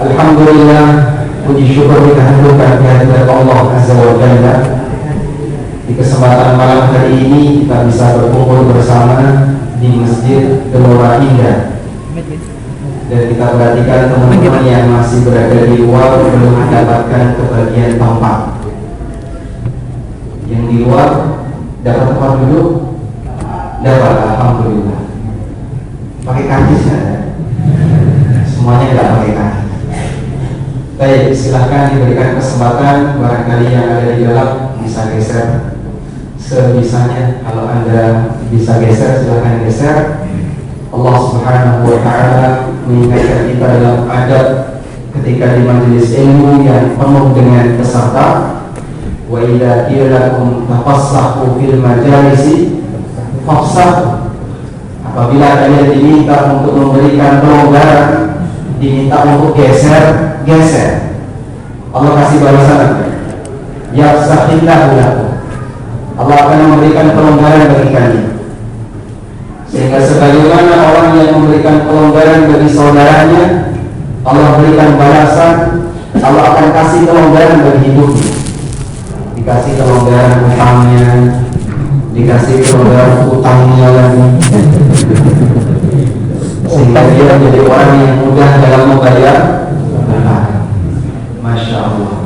Alhamdulillah, puji syukur kita haturkan kehadirat Allah Azza wa Jalla. Di kesempatan malam hari ini kita bisa berkumpul bersama di Masjid Gelora Indah. Dan kita perhatikan teman-teman yang masih berada di luar belum mendapatkan kebagian tempat. Yang di luar dapat tempat duduk? Dapat, alhamdulillah. Pakai karcis nggak? Semuanya nggak pakai karcis. Baik, silahkan diberikan kesempatan barangkali yang ada di dalam bisa geser sebisanya. Kalau Anda bisa geser, silahkan geser. Allah Subhanahu wa Ta'ala mengingatkan kita dalam adab ketika di majelis ilmu yang penuh dengan peserta. Wa idza qila lakum tafassahu fil majalisi fafsahu. Apabila kalian diminta untuk memberikan pelonggaran, diminta untuk geser, geser. Allah kasih balasan. Yafsahillahu lakum. Allah akan memberikan pelonggaran bagi kalian. Sehingga sebagaimana orang yang memberikan pelonggaran bagi saudaranya, Allah berikan balasan, Allah akan kasih pelonggaran bagi hidupnya. Dikasih pelonggaran utangnya, dikasih pelonggaran utangnya lagi, sehingga dia menjadi orang yang mudah dalam membayar. Masya Allah.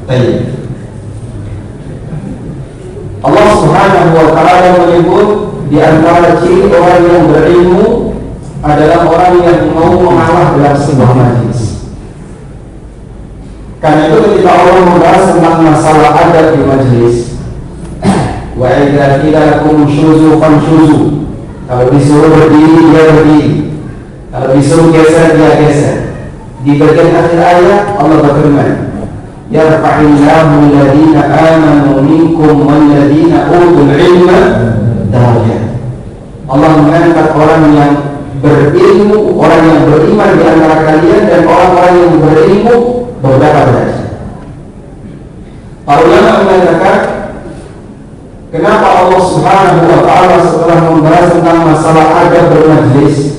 Baik. Allah Subhanahu wa Ta'ala menyebut di antara ciri orang yang berilmu adalah orang yang mau mengalah dalam sebuah majlis. Karena itu ketika Allah membahas tentang masalah adab di majlis, wa idza qila lakum shuzu fanshuzu, kalau disuruh berdiri dia berdiri, kalau disuruh geser dia geser. Di bagian akhir ayat Allah berfirman, yarfa'illahu alladhina amanu minkum walladhina utul ilma darajat. Allah mengangkat orang yang berilmu, orang yang beriman di antara kalian dan orang-orang yang berilmu beberapa derajat. Para ulama mengatakan, kenapa Allah Subhanahu wa Ta'ala setelah membahas tentang masalah adab bermajlis,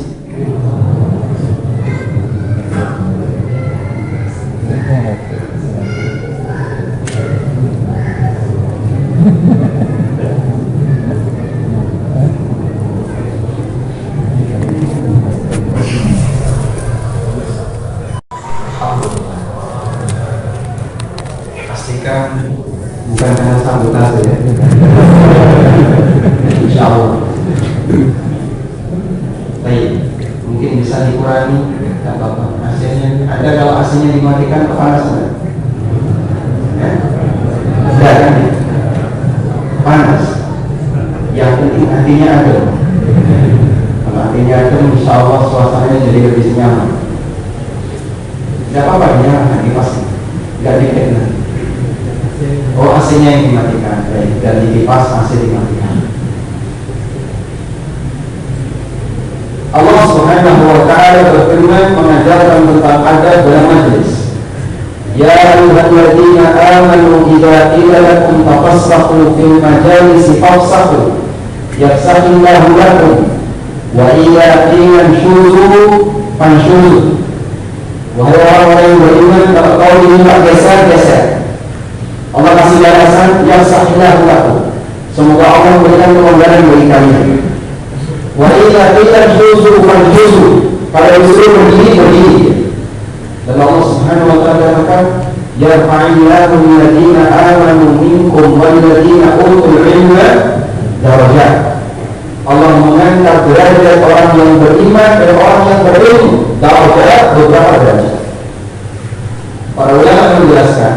bukan karena sabotase ya. Insya Allah. Baik, mungkin bisa dikurangi, tidak apa-apa. AC-nya ada, kalau AC-nya dimatikan kepanasan. Ya? Ada kan? Panas. Yang penting hatinya ada. Kalau hatinya ada, insya Allah suasananya jadi lebih nyaman. Tidak apa-apa, nyalakan kipas, tidak dikit nanti. Oh, AC-nya yang dimatikan, baik. Dan di kipas AC dimatikan. Allah Subhanahu wa Ta'ala berfirman mengajarkan tentang adab dalam majlis. Ya ayyuhalladzina amanu idza qila lakum tafassahu fil majalisi fafsahu yafsahillahu lakum wa idza qila inshuzu fanshuzu. Wahai orang-orang yang beriman, kalau kau diminta geser-geser, Allah kasih balasan yang sahillahu lakum. Semoga Allah memberikan pelonggaran bagi kalian. Wa idza qila inshuzu fanshuzu. Kalau disuruh berdiri, berdiri. Dan Allah Subhanahu wa Ta'ala katakan, yarfa'illahu alladhina amanu minkum walladhina utul ilma darajat. Allah mengangkat derajat orang yang beriman dan orang yang berilmu. Darajat, beberapa derajat. Para ulama menjelaskan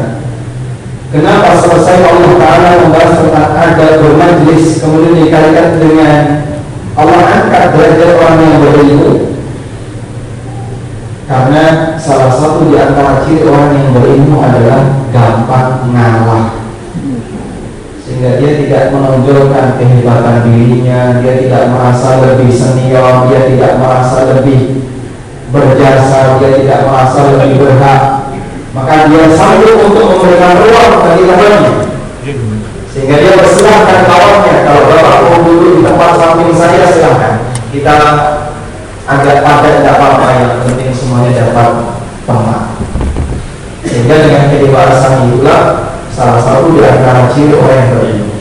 kenapa selesai Allah Ta'ala membahas tentang adab bermajlis kemudian dikalikan dengan Allah angkat derajat orang yang berilmu. Karena salah satu di antara ciri orang yang berilmu adalah gampang ngalah, sehingga dia tidak menonjolkan kehebatan dirinya, dia tidak merasa lebih senior, dia tidak merasa lebih berjasa, dia tidak merasa lebih berhak. Maka dia sanggup untuk memberikan ruang bagi kawannya, sehingga dia bersilahkan kawannya, kalau bapak mau duduk di tempat samping saya silahkan, kita agak padat, tidak apa-apa, yang penting semuanya dapat tempat. kedewasaan itulah salah satu di antara ciri orang yang berilmu.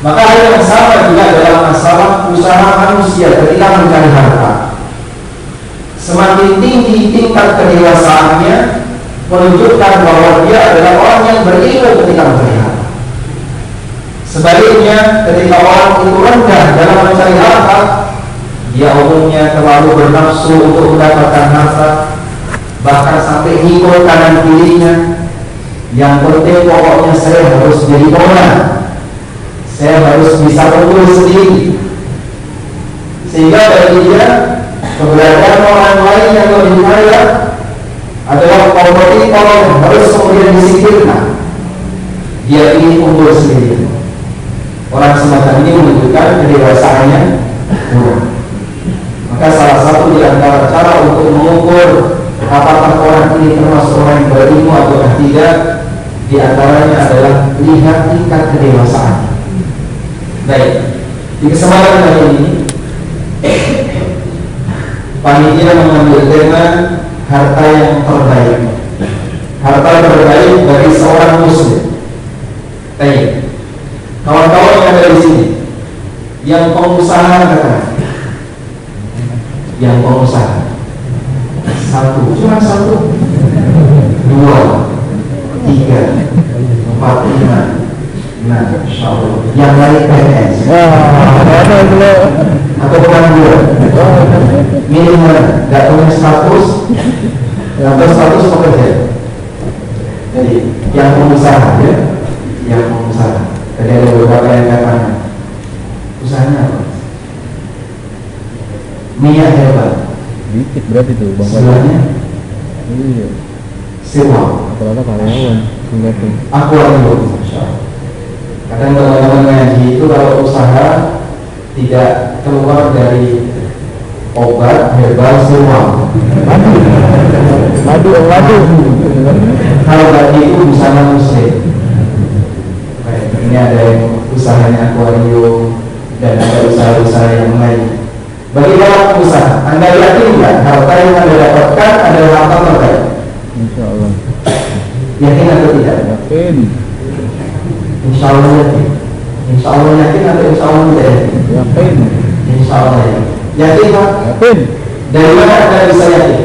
Maka hal yang sama juga dalam masalah usaha manusia ketika mencari harta. Semakin tinggi tingkat kedewasaannya menunjukkan bahwa dia adalah orang yang berilmu ketika mencari harta. Sebaliknya, ketika orang itu rendah dalam mencari harta, dia umumnya terlalu bernafsu untuk mendapatkan harta, bahkan sampai ngikut kanan kirinya. Yang penting pokoknya saya harus jadi orang, saya harus bisa unggul sendiri, sehingga bagi dia keberadaan orang lain yang lebih kaya adalah kompetitor yang harus kemudian disingkirkan. Dia ingin unggul sendiri. Orang semacam ini menunjukkan kedewasaannya kurang. Maka salah satu di antara cara untuk mengukur apakah orang ini termasuk orang yang berilmu atau tidak, di antaranya adalah lihat tingkat kedewasaan. Baik, di kesempatan kali ini panitia mengambil tema harta yang terbaik. Harta terbaik bagi seorang muslim. Baik, kawan-kawan yang ada di sini, yang pengusaha katakan, yang pengusaha satu, cuma satu, dua, tiga, empat, lima. Nah, insyaallah yang lain PNS. Atau pengangguran. Minimal tidak punya status atau status pekerja. Jadi yang pengusaha ya, yang pengusaha. Tadi ada beberapa yang katakan usahanya apa? Minyak herbal. Dikit berarti tuh bang. Sebelahnya iya. sewa. Rata-rata karyawan. Aku ada kadang teman-teman ngaji itu kalau usaha tidak keluar dari obat herbal sewa. Madu. Kalau tadi itu busana muslim. Baik, ini ada yang usahanya akuarium dan ada usaha-usaha yang lain. Bagi para pengusaha, Anda yakin tidak harta yang Anda dapatkan adalah harta terbaik? Insya Allah. Yakin atau tidak? Yakin. Insya Allah yakin. Insya Allah yakin atau insya Allah tidak yakin? Yakin. Insya Allah yakin. Yakin Pak? Yakin. Dari mana Anda bisa yakin?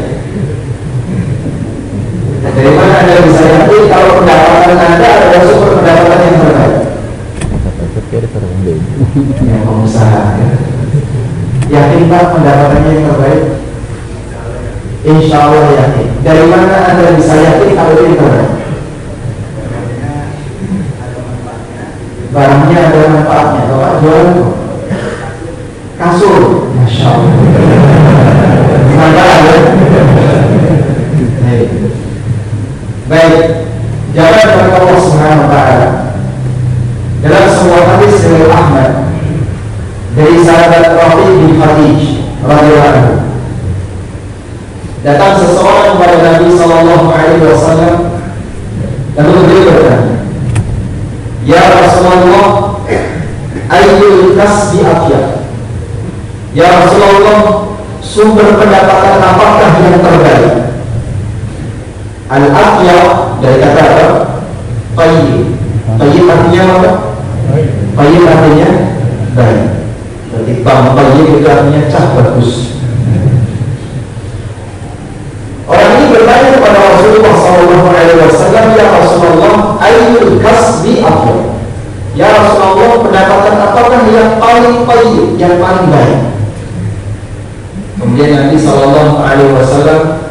Dari mana Anda bisa yakin kalau pendapatan Anda adalah sumber pendapatan yang terbaik? Yang pengusaha ya. Yakin Pak pendapatannya yang terbaik? Insya Allah yakin. Dari mana Anda bisa yakin kalau ini terbaik? Barangnya ada manfaatnya. Kalau jual kasur, Masya Allah. Gimana ada? Baik, jawaban dari Allah Subhanahu Wa Taala dalam sebuah hadis dari Ahmad dari sahabat Rafi bin Khadij radhiyallahu anhu. Datang seseorang kepada Nabi Sallallahu Alaihi Wasallam lalu beliau bertanya, Ya Rasulullah, ayyul kasbi afyad? Ya Rasulullah, sumber pendapatan apakah yang terbaik? Al-afyad dari kata apa? Tayyib. Tayyib artinya apa? Tayyib artinya baik. Berarti tayyib itu artinya cah bagus. Orang ini bertanya kepada Rasulullah SAW, Ya Rasulullah, ayyul kasbi afyad? Ya Rasulullah, pendapatan apakah yang paling tayyib, yang paling baik? Kemudian Nabi SAW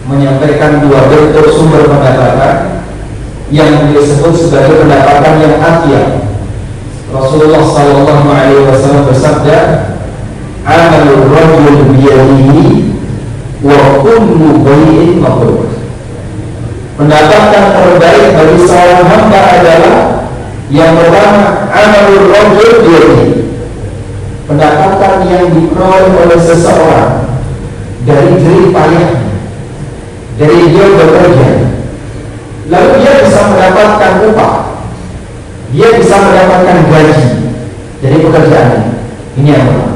menyampaikan dua bentuk sumber pendapatan yang disebut sebagai pendapatan yang afyad. Rasulullah SAW bersabda, Amalul rajul biyadihi wa kullu bai'in mabrur. Pendapatan terbaik bagi seorang hamba adalah yang pertama, amalul rajul biyadihi, pendapatan yang diperoleh oleh seseorang dari jerih payahnya, dari dia bekerja, lalu dia bisa mendapatkan upah, dia bisa mendapatkan gaji dari pekerjaannya. Ini yang pertama.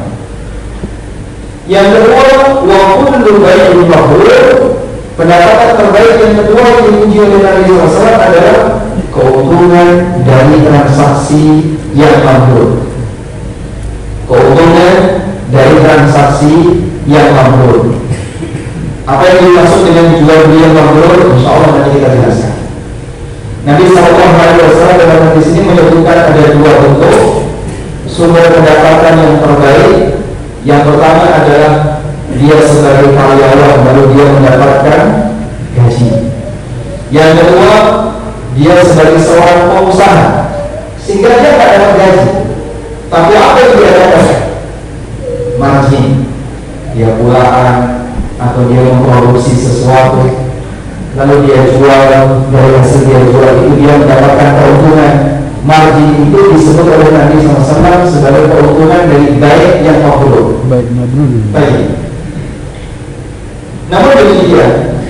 Yang kedua, wa kullu bai'in mabrur, Pendapatan terbaik yang kedua yang dipuji oleh Nabi SAW adalah keuntungan dari transaksi yang mabrur. Keuntungan dari transaksi yang mabrur. Apa yang dimaksud dengan jual beli yang mabrur? Insya Allah nanti kita jelaskan. Nabi SAW dalam hadis ini menyebutkan ada dua bentuk sumber pendapatan yang terbaik. Yang pertama adalah dia sebagai karyawan lalu dia mendapatkan gaji. Yang kedua, dia sebagai seorang pengusaha sehingga dia tidak dapat gaji, tapi apa yang dia dapatkan? Margin. Dia pulaan atau dia memproduksi sesuatu lalu dia jual, dari hasil dia jual itu dia mendapatkan keuntungan. Margin itu disebut oleh Nabi SAW sebagai keuntungan dari baik yang mabrur. Baik mabrur. Baik. Namun demikian,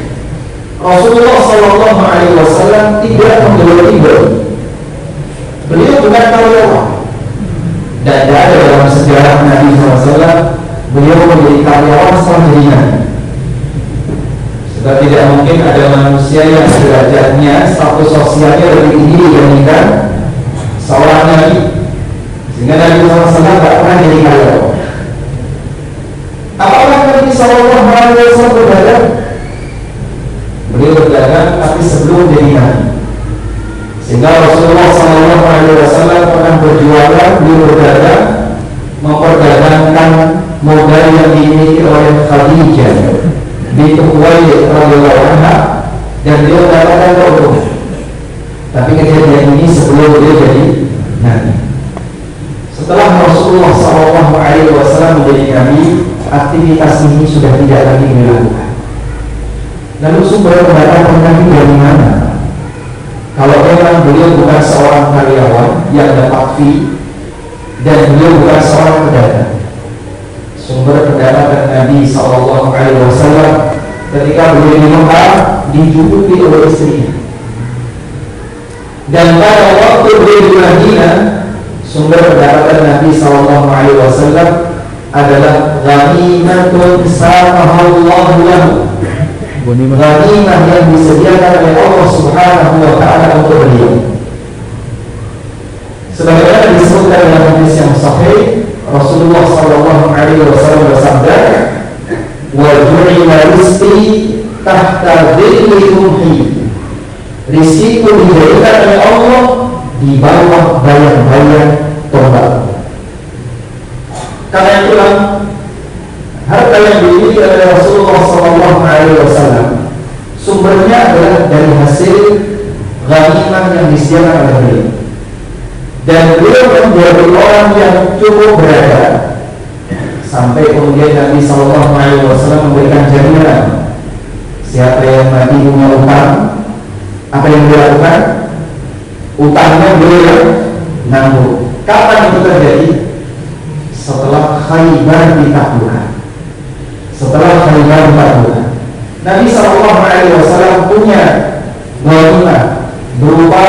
Rasulullah SAW tidak menggolong-golong. Beliau bukan karyawan, dan tidak ada dalam sejarah Nabi SAW beliau menjadi karyawan setelah jadi nabi. Sebab tidak mungkin ada manusia yang derajatnya, status sosialnya lebih tinggi dibandingkan seorang nabi, sehingga Nabi SAW tidak pernah jadi karyawan. Apakah Nabi SAW berdagang? Beliau berdagang tapi sebelum jadi nabi. Sehingga Rasulullah SAW pernah berjualan, beliau berdagang, memperdagangkan modal yang dimiliki oleh Khadijah binti Khuwailid radhiyallahu anha, dan beliau mendapatkan keuntungan. Tapi kejadian ini sebelum beliau jadi nabi. Setelah Rasulullah SAW menjadi nabi, aktivitas ini sudah tidak lagi dilakukan. Lalu sumber pendapatan Nabi dari mana? Kalau memang beliau bukan seorang karyawan yang dapat fee dan beliau bukan seorang pedagang, sumber pendapatan Nabi SAW ketika beliau di Mekah dicukupi oleh istrinya. Dan pada waktu beliau di Madinah, sumber pendapatan Nabi SAW adalah ghanimatun samahallahu lahu, ghanimah yang disediakan oleh Allah Subhanahu wa ta'ala untuk beliau. Sebagaimana disebutkan dalam hadis yang sahih, Rasulullah SAW bersabda, wa ju'ila rizqi tahta dhilli rumhi, rizkiku dijadikan oleh Allah di bawah bayang-bayang tombak. Karena itulah harta yang dimiliki oleh Rasulullah SAW sumbernya adalah dari hasil ghanimah yang disediakan oleh beliau. Dan beliau menjadi orang yang cukup berada sampai kemudian Nabi SAW memberikan jaminan, siapa yang mati punya utang, apa yang dia lakukan? Utangnya beliau nanggung. Kapan itu terjadi? Setelah Khaybar ditaklukkan. Setelah Khaybar ditaklukkan, Nabi SAW punya ghanimah berupa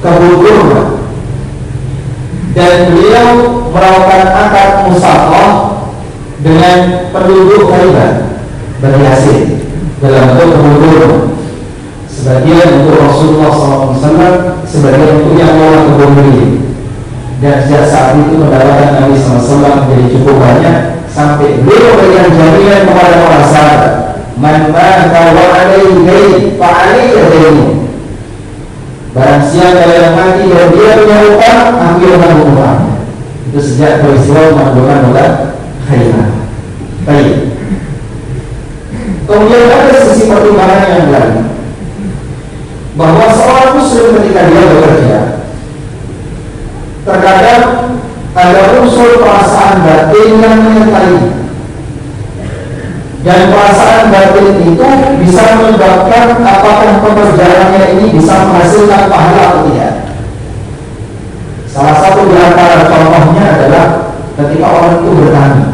kebun kurma, dan beliau melakukan akad musafah dengan penduduk Khaybar bani Hasyim dalam bentuk kebun kurma. Sebagian untuk Rasulullah SAW, sebagian untuk yang mau kebun beliau. Dan sejak saat itu pendapatan Nabi SAW menjadi cukup banyak sampai beliau memberikan jaminan kepada para sahabat, man mata wa alaihi dayn fa alaihi dayn. Barang siapa yang mati dan dia punya utang, ambil tanggung utangnya. Itu sejak peristiwa menangguhkan oleh Khaybar. Baik. Kemudian ada sisi pertimbangan yang lain, bahwa seorang muslim ketika dia bekerja, terkadang ada unsur perasaan batin yang menyertai, dan perasaan batin itu bisa menyebabkan apakah pekerjaannya ini bisa menghasilkan pahala atau tidak. Salah satu di antara contohnya adalah ketika orang itu bertani,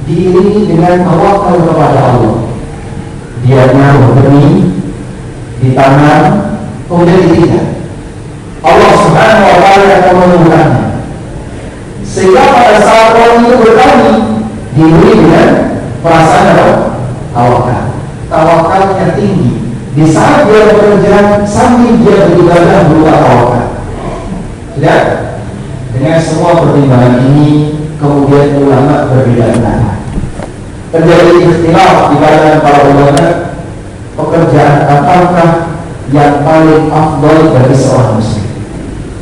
diiringi dengan tawakal kepada Allah. Dia naruh benih, ditanam, kemudian ditinggal. Allah Subhanahu wa ta'ala akan menumbuhkannya. Sehingga pada saat orang itu bertani, diiringi dengan perasaan apa? Tawakal. Tawakal tinggi. Di saat dia bekerja sambil dia beribadah berupa tawakal. Sudah? Dengan semua pertimbangan ini, kemudian ulama berbeda pendapat. Terjadi ikhtilaf di kalangan para ulama, pekerjaan apakah yang paling afdal bagi seorang muslim.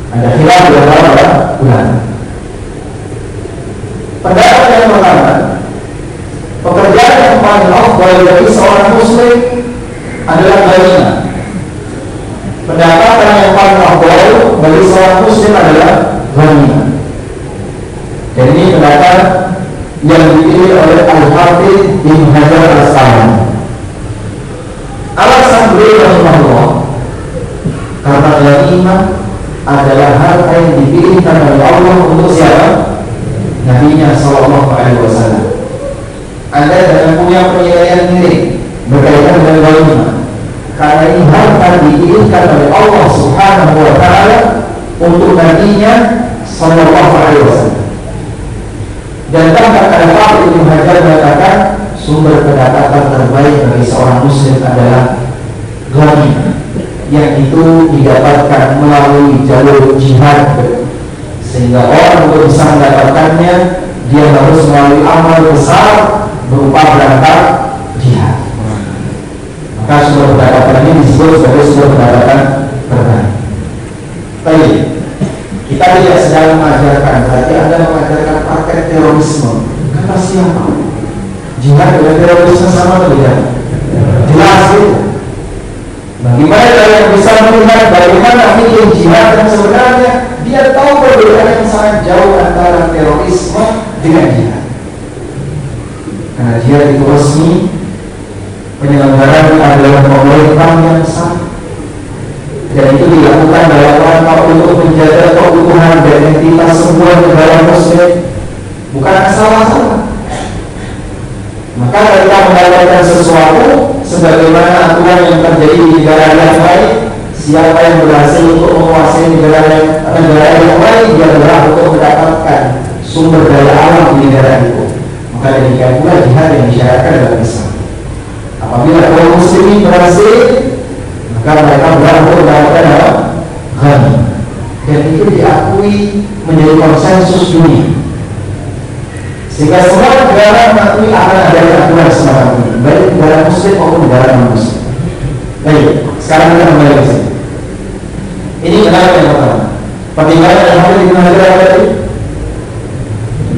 Ada khilaf di antara para ulama. Pendapat yang pertama, pekerjaan yang paling afdal bagi seorang muslim adalah ghanimah. Pendapatan yang paling afdal bagi seorang muslim adalah ghanimah. Dan ini pendapat yang dipilih oleh Al-Hafidz Ibnu Hajar Al-Asqalani. Alasan beliau rahimahullah, karena ghanimah adalah harta yang dipilihkan oleh Allah untuk siapa? Nabi-Nya Sallallahu Alaihi Wasallam. Anda jangan punya penilaian milik berkaitan dengan ghanimah, karena ini harta dipilihkan oleh Allah Subhanahu Wa Taala untuk Nabi-Nya Sallallahu Alaihi Wasallam. Dan bahkan Al-Hafidz Ibnu Hajar mengatakan sumber pendapatan terbaik bagi seorang muslim adalah ghanimah, yang itu didapatkan melalui jalur jihad, sehingga orang untuk bisa mendapatkannya dia harus melalui amal besar berupa berangkat jihad. Maka sumber pendapatan ini disebut sebagai sumber pendapatan terbaik. Baik, kita tidak sedang mengajarkan, berarti Anda mengajarkan paket terorisme. Kata siapa? Jihad dengan terorisme sama atau tidak? Jelas itu. Bagaimana kalian bisa melihat bagaimana fikih jihad yang sebenarnya? Dia tahu perbedaan yang sangat jauh antara terorisme dengan jihad. Karena jihad itu resmi, penyelenggaraan adalah pemerintah yang sah, dan itu dilakukan dalam rangka untuk menjaga keutuhan dan identitas sebuah negara muslim, bukan asal-asalan. Maka ketika mendapatkan sesuatu sebagaimana aturan yang terjadi di negara yang lain, siapa yang berhasil untuk menguasai negara yang lain, dia adalah untuk mendapatkan sumber daya alam di negara itu. Maka demikian pula jihad yang disyaratkan dalam Islam. Apabila kaum muslimin berhasil, maka mereka berhak untuk mendapatkan ghanimah, dan itu diakui menjadi konsensus dunia, sehingga semua negara mengakui akan adanya aturan semacam ini, baik negara muslim maupun negara non-muslim. Baik, sekarang kita kembali ke sini. Ini kenapa yang pertama? Pertimbangan yang harus diperhatikan tadi.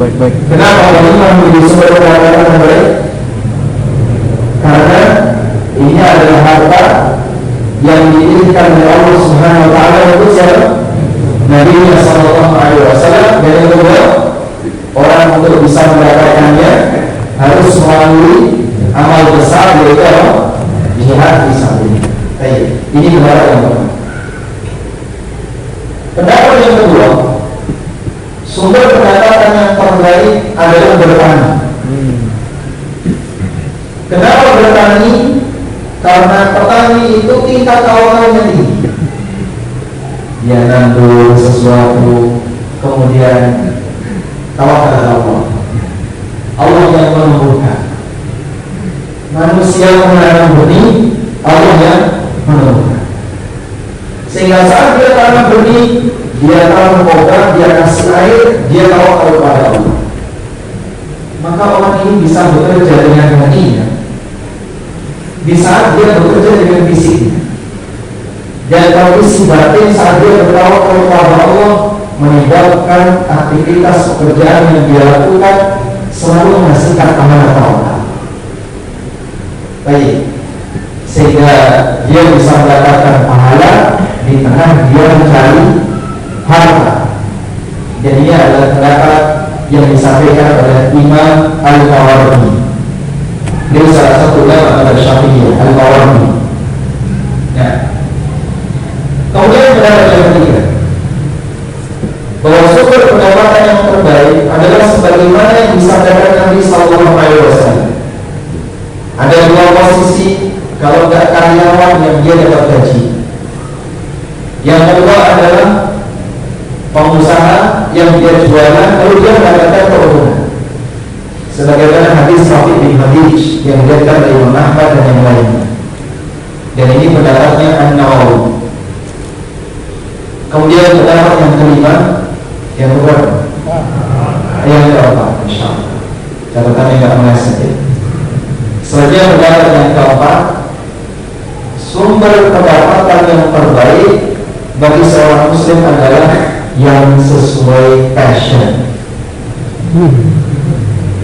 Baik. Kenapa ghanimah menjadi sumber pendapatan yang baik? Karena ini adalah harta yang dipilihkan oleh Allah Subhanahu Wa Taala untuk siapa? Nabi-Nya Sallallahu Alaihi Wasallam. Dan yang kedua, orang untuk bisa mendapatkannya harus melalui amal besar, yaitu jihad fisabilillah. Baik, ini pendapat yang pertama. Pendapat yang kedua, sumber pendapatan yang terbaik adalah bertani. Kenapa bertani? Karena petani itu tingkat tawakalnya tinggi. Dia nandur sesuatu, kemudian tawakal Allah. Allah yang menumbuhkan. Manusia menanam benih, Allah yang menumbuhkan. Sehingga saat dia tanam benih, dia tanam program, dia kasih air, dia tawakal kepada Allah. Maka orang ini bisa bekerja dengan hatinya di saat dia bekerja dengan fisiknya, dan kondisi batin saat dia bertawakal kepada Allah menyebabkan aktivitas pekerjaan yang dia lakukan selalu menghasilkan amanah tawakal. Baik, sehingga dia bisa mendapatkan pahala di tengah dia mencari harta. Dan ini adalah pendapat yang disampaikan oleh Imam Al-Mawardi. Dia salah satu ulama mazhab Syafi'iyah, Al-Mawardi. Nah, kemudian pendapat yang ketiga, bahwa sumber pendapatan yang terbaik adalah sebagaimana yang disampaikan Nabi Sallallahu Alaihi Wasallam. Ada dua posisi kalau tidak karyawan yang dia dapat gaji. Yang kedua adalah pengusaha yang dia jualan lalu dia mendapatkan keuntungan. Sebagaimana hadis Rafi bin Hadij yang diriwayatkan oleh Imam Ahmad dan yang lainnya. Dan ini pendapatnya An-Nawawi. Kemudian pendapat yang kelima, yang keberapa? Yang keempat, insyaallah. Catatannya nggak meleset ya. Selanjutnya pendapat yang keempat, sumber pendapatan yang terbaik bagi seorang muslim adalah yang sesuai passion.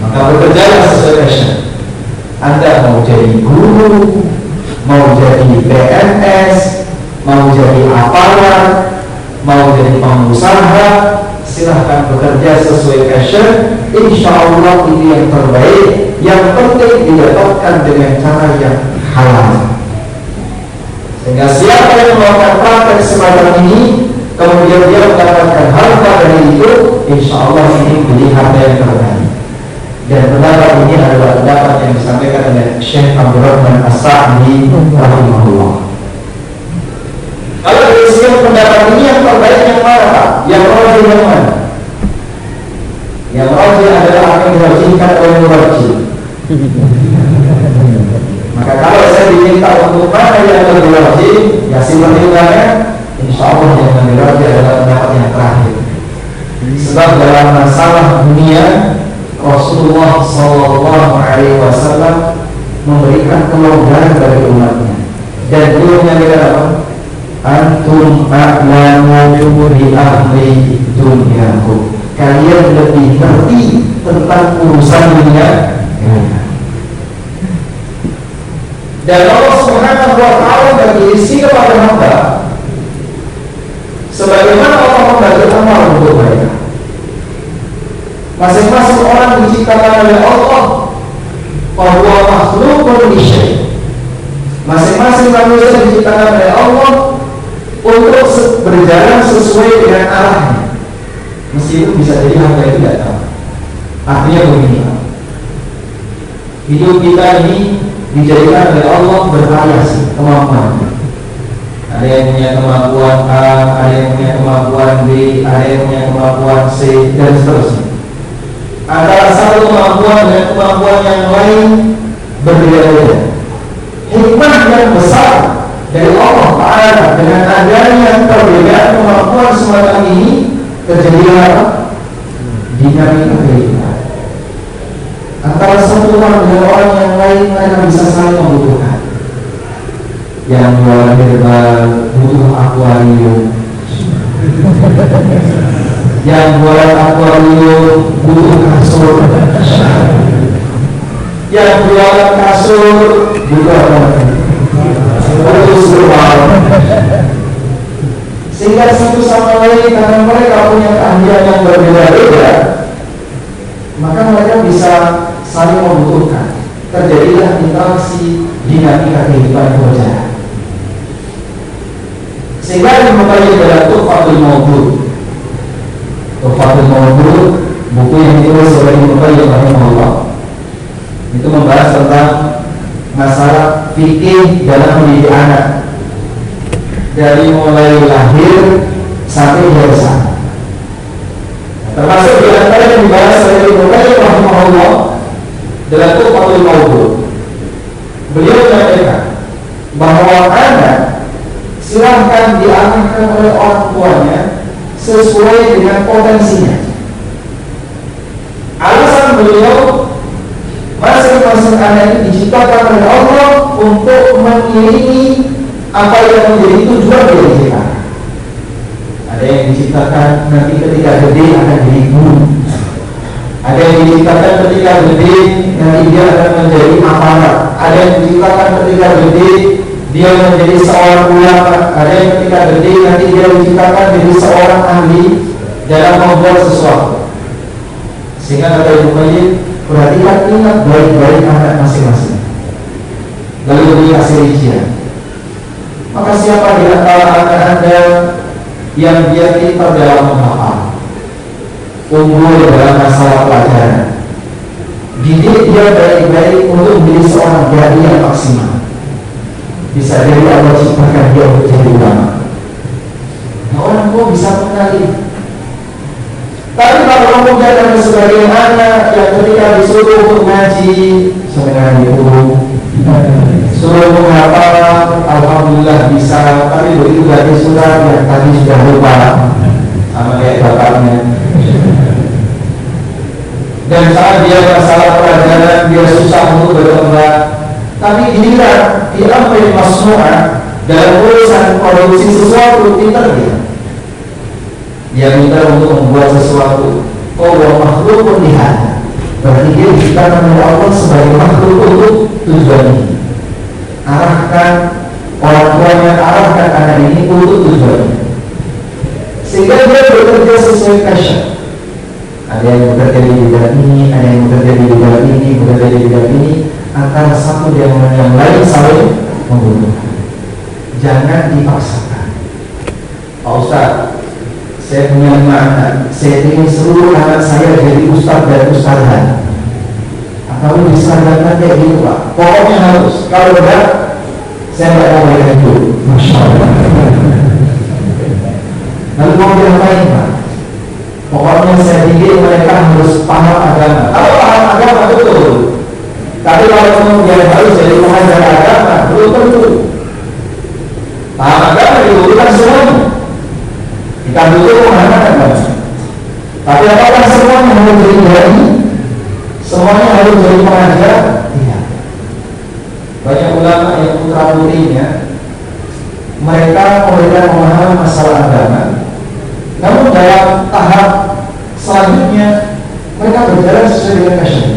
Maka bekerjalah sesuai passion. Anda mau jadi guru, mau jadi PNS, mau jadi aparat, mau jadi pengusaha, silahkan bekerja sesuai passion. Insya Allah itu yang terbaik. Yang penting didapatkan dengan cara yang halal. Sehingga siapa yang melakukan praktek semacam ini, kemudian dia mendapatkan harta dari itu, insya Allah ini menjadi harta yang terbaik. Dan pendapat ini adalah pendapat yang disampaikan oleh Syekh Abdul Rahman As-Sa'di rahimahullah. Kalau dari segi pendapat ini yang terbaik yang mana Pak? Yang rajih yang mana? Yang rajih adalah apa yang dirajihkan oleh murajih. Maka kalau saya diminta untuk mana yang lebih rajih, ya simpan-simpannya, insya Allah yang lebih rajih adalah pendapat yang terakhir. Sebab dalam masalah dunia, Rasulullah SAW memberikan kelonggaran bagi umatnya. Dan beliau menyampaikan apa? Antum a'lamu bi ahli dunyakum. Kalian lebih ngerti tentang urusan dunia. Dan Allah Subhanahu wa ta'ala bagi isi kepada hamba sebagaimana Allah membagi amal untuk mereka. Masing-masing orang diciptakan oleh Allah bahwa makhluk manusia. Masing-masing manusia diciptakan oleh Allah untuk berjalan sesuai dengan arahnya. Meskipun bisa jadi hamba itu tidak tahu. Artinya begini, hidup kita ini dijadikan oleh Allah bervariasi kemampuannya. Ada yang punya kemampuan A, ada yang punya kemampuan B, ada yang punya kemampuan C, dan seterusnya. Antara satu kemampuan dengan kemampuan yang lain berbeda-beda. Hikmah yang besar dari Allah Ta'ala dengan adanya perbedaan kemampuan semacam ini terjadilah apa? Dinamika kehidupan. Antara satu orang dengan orang yang lain mereka bisa saling membutuhkan. Yang jualan herbal butuh akuarium. Yang jualan akuarium butuh kasur. Yang jualan kasur butuh apa? Butuh serban. Sehingga satu sama lain karena mereka punya keahlian yang berbeda-beda, maka mereka bisa saling membutuhkan. Terjadilah interaksi dinamika kehidupan yang berjalan. Sehingga yang mempunyai dalam Tuhfatul Mawdud. Tuhfatul Mawdud, buku yang ditulis oleh Ibnu Qayyim rahimahullah, itu membahas tentang masalah fikih dalam mendidik anak, dari mulai lahir sampai dewasa. Termasuk di antara yang dibahas oleh Ibnu Qayyim rahimahullah dalam Tuhfatul Mawdud. Beliau menyampaikan bahwa anak silahkan diarahkan oleh orang tuanya sesuai dengan potensinya. Alasan beliau, masing-masing anak itu diciptakan oleh Allah untuk mengiringi apa yang menjadi tujuan dari diciptakan. Ada yang diciptakan nanti ketika gede akan jadi guru. Ada yang diciptakan ketika gede nanti dia akan menjadi aparat. Ada yang diciptakan ketika gede dia menjadi seorang ulama. Ada yang ketika gede nanti dia diciptakan menjadi seorang ahli dalam membuat sesuatu. Sehingga kata Ibnu Qayyim, perhatikan, ingat baik-baik anak masing-masing. Lalu beri kasih rincian. Maka siapa di antara anak Anda yang dia pintar dalam menghafal, unggul dalam masalah pelajaran, didik dia baik-baik untuk menjadi seorang dai yang maksimal. Bisa jadi Allah ciptakan dia untuk jadi ulama. Nah, orang tua bisa mengenali. Tapi kalau kemudian ada sebagian anak yang ketika disuruh untuk ngaji, sebenarnya disuruh menghafal Al-Fatihah bisa, tapi begitu ganti surat yang tadi sudah lupa sama kayak bapaknya. Dan saat dia masalah pelajaran dia susah untuk berkembang. Tapi giliran di amri masnu'ah dalam urusan produksi sesuatu pintar dia. Dia minta untuk membuat sesuatu. Oh, makhluk pun lihat. Berarti dia diciptakan oleh Allah sebagai makhluk untuk tujuan ini. Arahkan orang tuanya, arahkan anak ini untuk tujuan. Sehingga dia bekerja sesuai kasyaf. Ada yang bekerja di bidang ini, ada yang bekerja di bidang ini, bekerja di bidang ini. Antara satu dengan yang lain saling membutuhkan. Jangan dipaksakan. Pak Ustaz, saya punya 5 anak. Saya ingin seluruh anak saya jadi ustaz dan ustazah. Atau diserahkan kayak gitu Pak. Pokoknya harus. Kalau enggak, saya tidak mau mereka itu. Masya Allah. Lalu mau diapain Pak? Pokoknya saya didik mereka harus paham agama. Kalau paham agama betul. Tapi kalau kemudian harus jadi pengajar agama, belum tentu. Paham agama dibutuhkan semuanya. Kita butuh pemahaman agama. Tapi apakah semuanya harus jadi dai? Semuanya harus jadi pengajar? Tidak. Banyak ulama yang putra putrinya mereka memberikan pemahaman masalah agama. Namun dalam tahap selanjutnya mereka berjalan sesuai dengan kasyaf.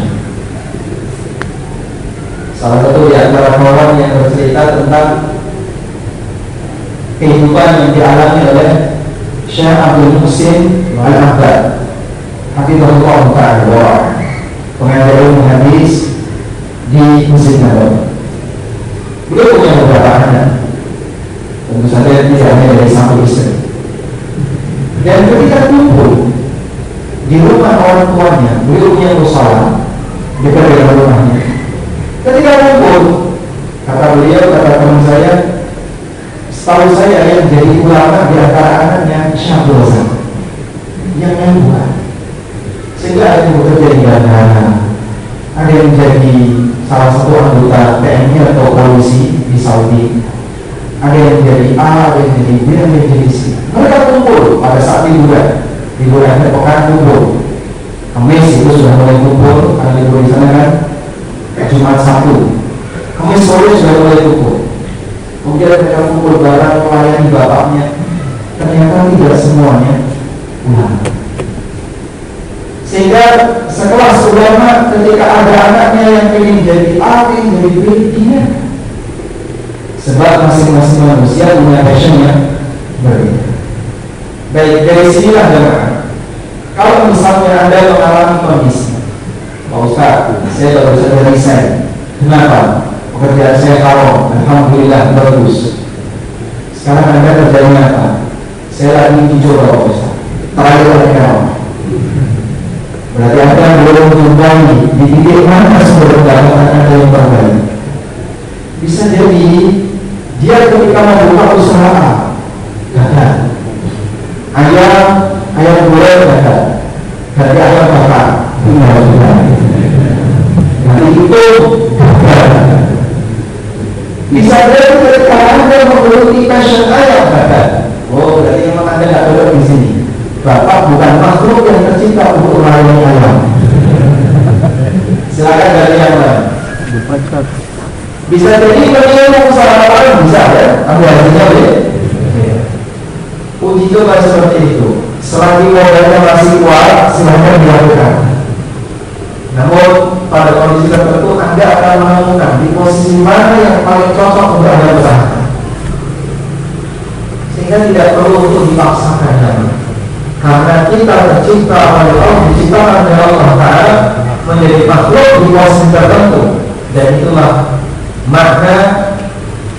Salah satu di antara kawan yang bercerita tentang kehidupan yang dialami oleh Syekh Abdul Muhsin Al-Abbad, Hafizahullah Ta'ala, pengajar ilmu hadis di Masjid Nabawi. Beliau punya beberapa anak, tentu saja tidak hanya dari satu istri. Dan ketika kumpul di rumah orang tuanya, beliau punya musala dekat dengan rumahnya. Ketika kumpul, kata beliau, kata teman saya, setahu saya yang jadi ulama di antara anaknya Syabul Hasan, yang membuat. Sehingga ada yang bekerja di bandara, ada yang menjadi salah satu anggota TNI atau polisi di Saudi, ada yang menjadi A, ada yang menjadi B, ada yang menjadi C. Mereka kumpul pada saat liburan akhir pekan kumpul. Kamis itu sudah mulai kumpul, karena libur di sana kan Jumat Sabtu. Kamis sore sudah mulai kumpul. Kemudian mereka kumpul barang melayani bapaknya. Ternyata tidak semuanya ulama. Sehingga sekelas ulama ketika ada anaknya yang ingin jadi A, yang jadi B, tidak. Sebab masing-masing manusia punya passion yang berbeda. Baik, dari sinilah dengan kalau misalnya Anda mengalami kondisi, Pak Ustaz, saya baru saja resign. Kenapa? Pekerjaan saya haram, alhamdulillah bagus. Sekarang Anda kerjanya apa? Saya lagi dicoba Pak Ustaz. Terakhir lagi haram. Berarti Anda belum menjumpai di titik mana sumber pendapatan Anda yang terbaik. Bisa jadi dia ketika membuka usaha gagal. Ayam goreng gagal. Ganti ayam bakar. Nanti itu bisa jadi ketika Anda menggeluti passion ayam gagal. Oh, berarti memang Anda tidak boleh di sini. Bapak bukan makhluk yang tercipta untuk melayani ayam. Silakan dari yang lain. Bisa jadi beliau usaha apa bisa ya, ambil hasilnya boleh. Uji coba seperti itu. Selagi modalnya masih kuat, silahkan dilakukan. Namun pada kondisi tertentu Anda akan menemukan di posisi mana yang paling cocok untuk Anda usahakan. Sehingga tidak perlu untuk dipaksakan lagi. Karena kita tercipta oleh Allah, diciptakan oleh Allah Ta'ala menjadi makhluk di posisi tertentu. Dan itulah makna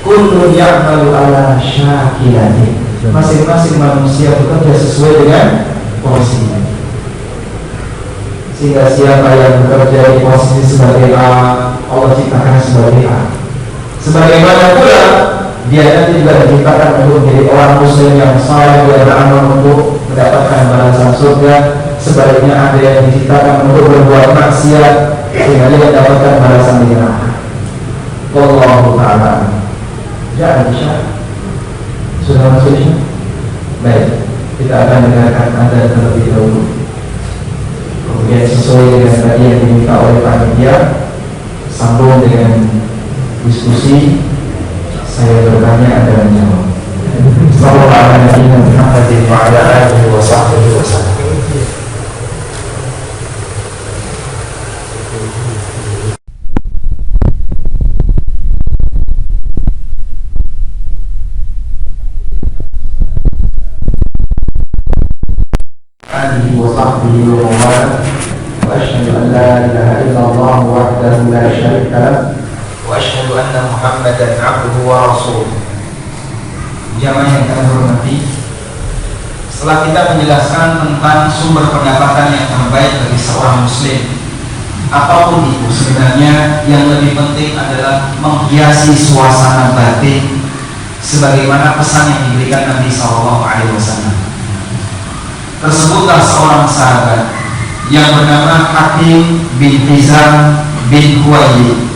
kullu ya'malu ala syakilati. Masing-masing manusia bekerja sesuai dengan posisinya. Sehingga siapa yang bekerja di posisi sebagai A, Allah ciptakan sebagai A. Sebagaimana pula dia nanti juga diciptakan untuk menjadi orang muslim yang saleh, yang beramal untuk mendapatkan balasan surga. Sebaliknya ada yang diciptakan untuk berbuat maksiat sehingga dia mendapatkan balasan di neraka. Wallahu ta'ala. Jangan Sudah masuk ini? Baik, kita akan dengarkan Anda terlebih dahulu. Kemudian sesuai dengan tadi yang diminta oleh panitia, sambung dengan diskusi, saya bertanya, Anda menjawab. Sallallahu alaihi wa ala alihi wa sahbihi wa sallam. وصحبه ومن وأشهد أن لا إله إلا الله وحده لا شريك له وأشهد أن محمدا عبده ورسوله. Jamaah yang kami hormati, setelah kita menjelaskan tentang sumber pendapatan yang terbaik bagi seorang muslim, apapun itu sebenarnya yang lebih penting adalah menghiasi suasana batin sebagaimana pesan yang diberikan Nabi SAW. Tersebutlah seorang sahabat yang bernama Hakim bin Hizam bin Khuwailid.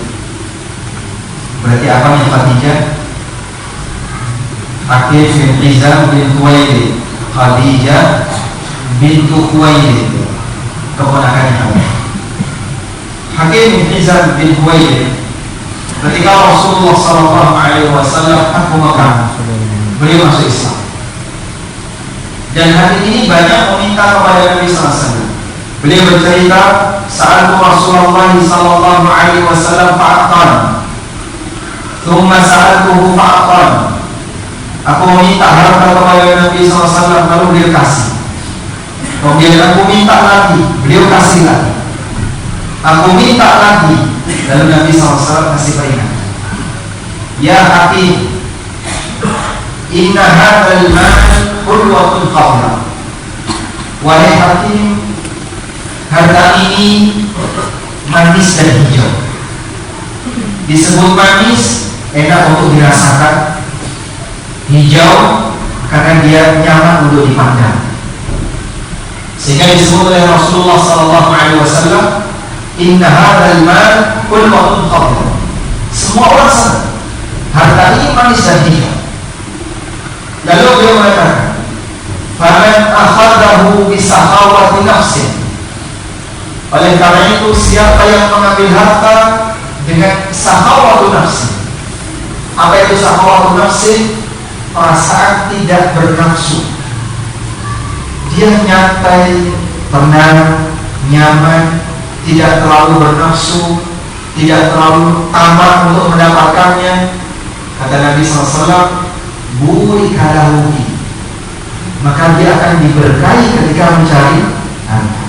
Berarti apa yang Khadijah? Hakim bin Hizam bin Khuwailid, Khadijah bintu Khuwailid, keponakannya Nabi. Hakim bin Hizam bin Khuwailid ketika Rasulullah SAW Fathu Makkah, beliau masuk Islam. Dan hari ini banyak meminta kepada Nabi SAW. Beliau bercerita, saat Rasulullah SAW fa'aqan, thumma sa'altuhu fa'aqan. Aku meminta harta kepada Nabi SAW, lalu beliau kasih. Kemudian aku minta lagi, beliau kasih lagi. Aku minta lagi, lalu Nabi SAW kasih peringatan. Ya Hakim, inna hadzal mal qurratun qawla. Wahai Hakim, harta ini manis dan hijau. Disebut manis, enak untuk dirasakan. Hijau karena dia nyaman untuk dipandang. Sehingga disebut oleh Rasulullah SAW, inna hadzal mal qurratun qawla. Semua orang senang harta ini manis dan hijau. Lalu beliau mengatakan, faman akhadahu bisahawati nafsin. Oleh karena itu, siapa yang mengambil harta dengan sahawatu nafsin. Apa itu sahawatu nafsin? Perasaan tidak bernafsu. Dia nyantai, tenang, nyaman, tidak terlalu bernafsu, tidak terlalu tamak untuk mendapatkannya. Kata Nabi SAW, buri kalahuki, maka dia akan diberkahi ketika mencari harta.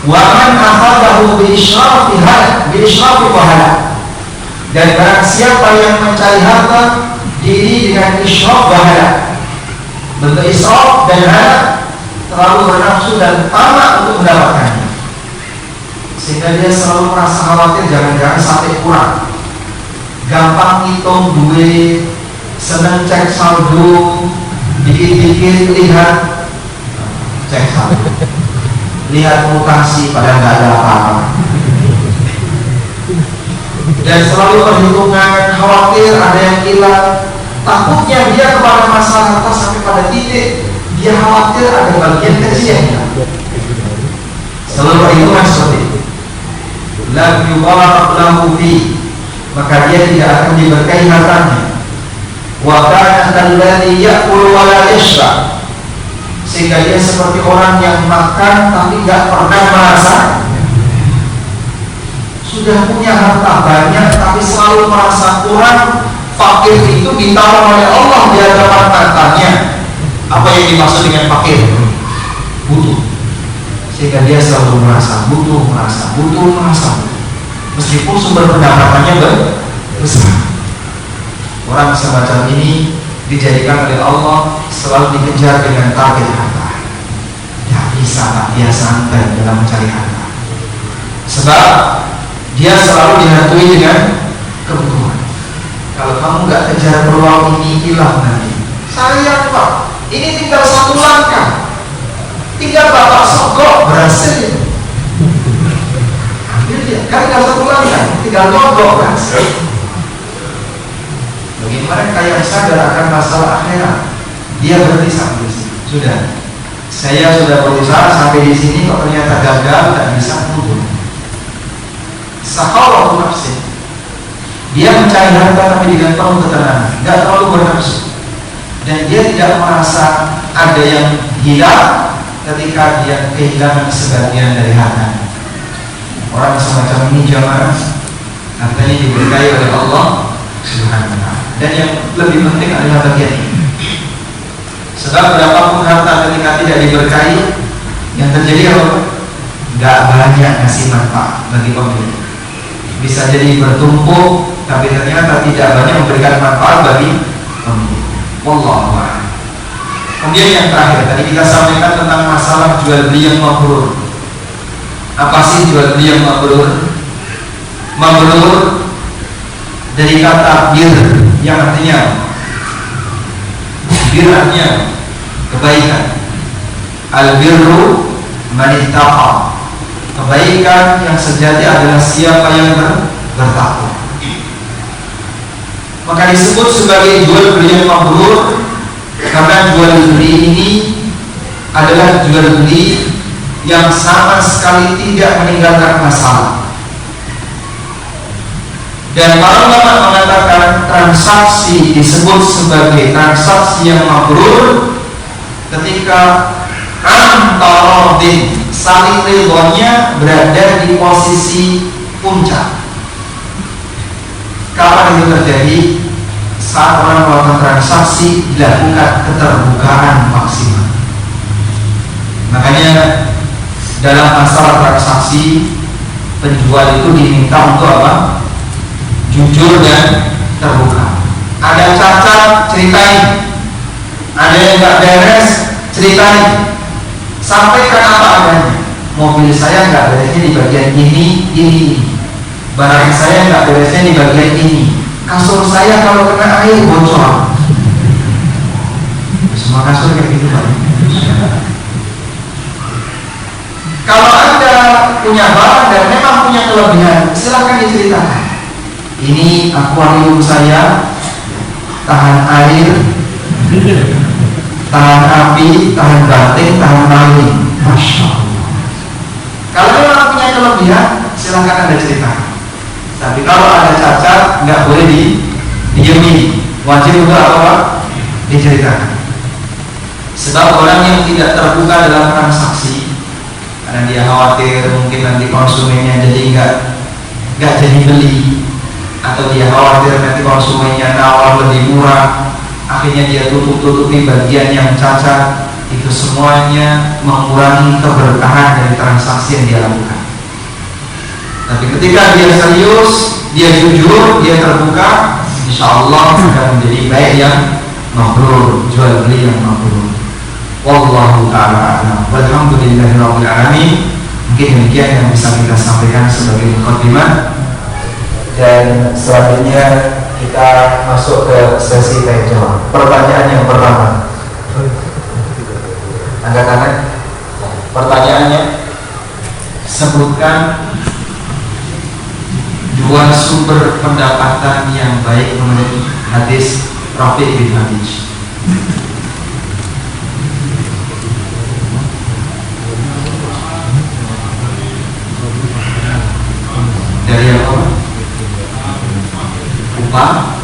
Wa man akhadahu bi israfi bahala. Dan barang siapa yang mencari harta diri dengan israf bahala, bentuk israf dan hala, terlalu bernafsu dan tamak untuk mendapatkannya, sehingga dia selalu merasa khawatir jangan-jangan sampai kurang, gampang ngitung duit, senang cek saldo, dikit-dikit lihat cek saldo, lihat mutasi pada nggak ada apa-apa, dan selalu perhitungan, khawatir ada yang hilang. Takutnya dia kepada masalah harta sampai pada titik dia khawatir ada bagian kecil yang hilang. Selalu perhitungan seperti itu. Lam yubarak lahu fi, maka dia tidak akan diberkahi hartanya. Wa kana alladhi ya'kul wa la yashra, sehingga dia seperti orang yang makan tapi tidak pernah merasa. Sudah punya harta banyak tapi selalu merasa kurang. Fakir itu ditolong oleh Allah di hadapan matanya. Apa yang dimaksud dengan fakir? Butuh. Sehingga dia selalu merasa butuh. Meskipun sumber pendapatannya besar. Orang semacam ini dijadikan oleh Allah selalu dikejar dengan target harta. Tidak bisa dia santai dalam mencari harta, sebab dia selalu dihantui dengan kebutuhan. Kalau kamu nggak kejar peluang ini, hilang nanti. Sayang Pak, ini tinggal satu langkah, tinggal bapak sogok berhasil. Ambil dia, kan tinggal satu langkah, tinggal mogok berhasil. Bagaimana kayak sadar akan masalah akhirat, dia berhenti sampai di sini. Sudah, saya sudah berusaha sampai di sini kok ternyata gagal, tak bisa mundur. Sakhawatul nafsi, dia mencari harta tapi dengan penuh ketenangan, nggak terlalu bernafsu, dan dia tidak merasa ada yang hilang ketika dia kehilangan sebagian dari hartanya. Orang semacam ini jamaah hartanya diberkahi oleh Allah Subhanahu wa ta'ala. Dan yang lebih penting adalah bagian ini. Sebab berapapun harta ketika tidak diberkahi, yang terjadi apa? Gak banyak ngasih manfaat bagi pemilik. Bisa jadi bertumpuk, tapi ternyata tidak banyak memberikan manfaat bagi pemilik. Wallahu a'lam. Kemudian yang terakhir, tadi kita sampaikan tentang masalah jual beli yang mabrur. Apa sih jual beli yang mabrur? Mabrur dari kata bir, yang artinya bir artinya kebaikan. Al-birru man ittaqa. Kebaikan yang sejati adalah siapa yang bertakwa. Maka disebut sebagai jual beli yang mabrur karena jual beli ini adalah jual beli yang sama sekali tidak meninggalkan masalah. Dan para ulama mengatakan transaksi disebut sebagai transaksi yang mabrur ketika antarodin, saling ridhonya berada di posisi puncak. Kapan itu terjadi? Saat orang melakukan transaksi dilakukan keterbukaan maksimal. Makanya dalam masalah transaksi, penjual itu diminta untuk apa? Jujur dan terbuka. Ada cacat, ceritain. Ada yang nggak beres, ceritain. Sampaikan apa adanya. Mobil saya nggak beresnya di bagian ini. Barang saya nggak beresnya di bagian ini. Kasur saya kalau kena air bocor. Semua kasur kayak gitu Pak. Kalau Anda punya barang dan memang punya kelebihan, silakan diceritakan. Ini akuarium saya tahan air, tahan api, tahan banting, tahan maling. Masya Allah. Kalau memang punya kelebihan, silakan Anda ceritakan. Tapi kalau ada cacat, nggak boleh didiemin. Wajib untuk apa? Diceritakan. Sebab orang yang tidak terbuka dalam transaksi, karena dia khawatir mungkin nanti konsumennya jadi nggak jadi beli, atau dia khawatir nanti konsumennya nawar lebih murah, akhirnya dia tutup-tutupi bagian yang cacat. Itu semuanya mengurangi keberkahan dari transaksi yang dia lakukan. Tapi ketika dia serius, dia jujur, dia terbuka, insya Allah akan menjadi baik yang mabrur, jual beli yang mabrur. Wallahu ta'ala a'lam. Walhamdulillahirabbil alamin. Mungkin demikian yang bisa kita sampaikan sebagai mukadimah. Dan selanjutnya kita masuk ke sesi tanya jawab. Pertanyaan yang pertama. Angkat tangan. Pertanyaannya, sebutkan dua sumber pendapatan yang baik menurut hadis Rafi' bin Hadij. Dari apa? Upah,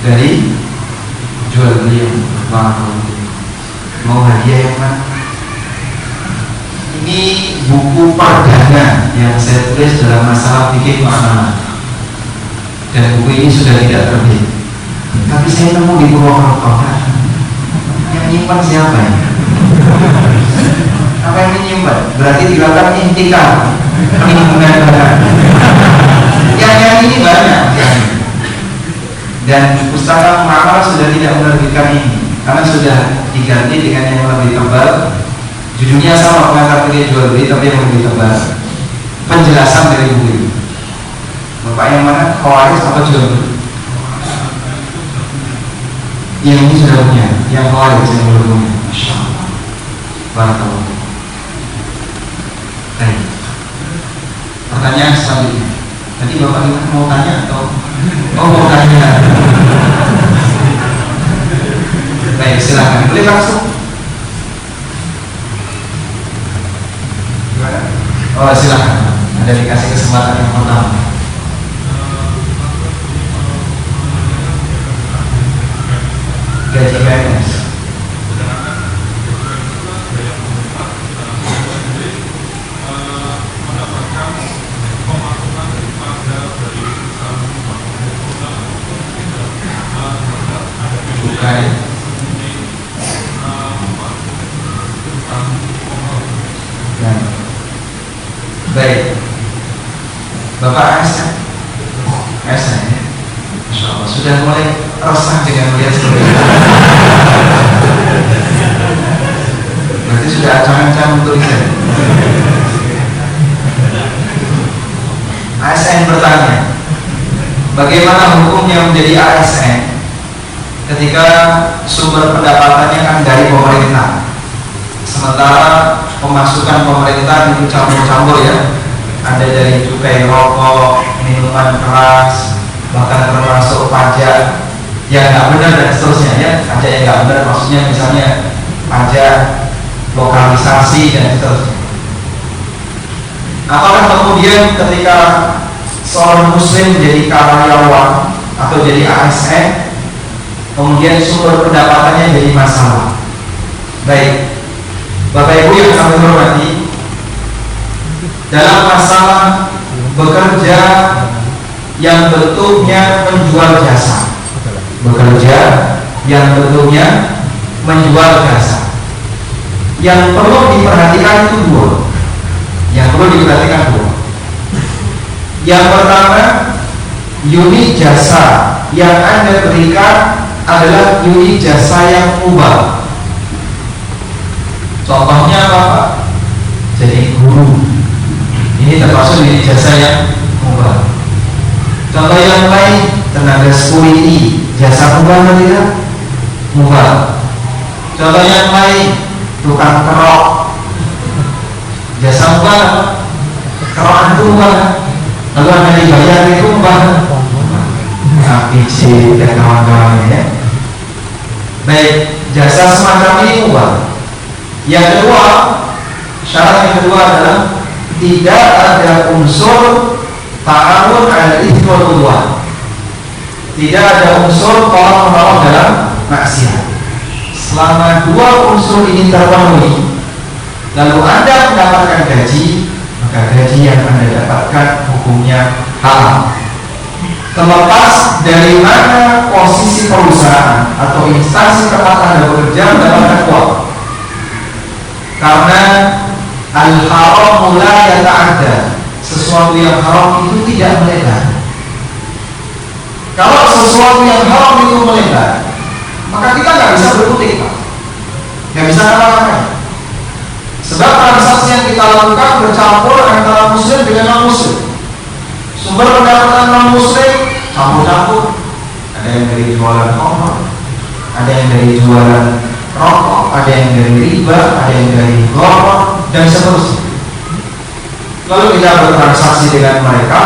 dari jual beli yang mau hadiah yang mana? Ini buku perdana yang saya tulis dalam masalah fikih makna, dan buku ini sudah tidak terbit. Tapi saya nemu di Purwokerto. Yang nyimpan siapa ya? Apa yang menyimpan? Berarti dilakukan intikal. Ini benar-benar. Yang ini banyak. Dan pustaka Mu'amal sudah tidak menerbitkan ini karena sudah diganti dengan yang lebih tebal. Judulnya sama, pengangkat tiga jual beli, tapi yang lebih tebal. Penjelasan dari buku ini. Bapak yang mana? Khawaris apa jual beli? Yang ini sudah punya. Yang khawaris yang belum punya. Masya Allah. Barakallahu. Baik. Pertanyaan selanjutnya. Tadi Bapak mau tanya atau? Oh, mau tanya. Baik, silakan. Boleh langsung. Gimana? Oh, silakan. Ada dikasih kesempatan yang pertama. Gaji PNS. Bukan. Nah. Baik. Bapak ASN. ASN ya. Masya Allah, sudah mulai resah dengan melihat seperti itu. Berarti sudah ancang-ancang untuk itu. ASN bertanya, bagaimana hukumnya menjadi ASN ketika sumber pendapatannya kan dari pemerintah, sementara pemasukan pemerintah itu campur-campur ya, ada dari cukai rokok, minuman keras, bahkan termasuk pajak yang nggak benar dan seterusnya ya, pajak yang nggak benar maksudnya misalnya pajak lokalisasi dan seterusnya. Apakah kemudian ketika seorang muslim jadi karyawan atau jadi ASN kemudian sumber pendapatannya jadi masalah? Baik, Bapak Ibu yang kami hormati, dalam masalah bekerja yang bentuknya menjual jasa, bekerja yang bentuknya menjual jasa, yang perlu diperhatikan itu dua. Yang perlu diperhatikan dua. Yang pertama, unit jasa yang Anda berikan adalah unit jasa yang mubah. Contohnya apa Pak? Jadi guru, ini termasuk unit jasa yang mubah. Contoh yang lain, tenaga security, jasa mubah atau tidak? Mubah. Contoh yang lain, tukang kerok, jasa mubah apa? Kerokan itu mubah. Lalu Anda dibayar itu mubah. APC dan kawan-kawannya ya. Baik, jasa semacam ini mubah. Yang kedua, syarat yang kedua adalah tidak ada unsur ta'awun 'alal itsmi wal 'udwan. Tidak ada unsur tolong-menolong dalam maksiat. Selama dua unsur ini terpenuhi, lalu Anda mendapatkan gaji, maka gaji yang Anda dapatkan hukumnya halal. Terlepas dari mana posisi perusahaan atau instansi tempat Anda bekerja mendapatkan uang. Karena al-haram la yata'adda, sesuatu yang haram itu tidak melebar. Kalau sesuatu yang haram itu melebar, maka kita nggak bisa berkutik, Pak. Nggak bisa apa-apa. Sebab transaksi yang kita lakukan bercampur antara muslim dengan non-muslim. Sumber pendapatan non-muslim campur-campur. Ada yang dari jualan khamr, ada yang dari jualan rokok, ada yang dari riba, ada yang dari gharar dan seterusnya. Lalu kita bertransaksi dengan mereka,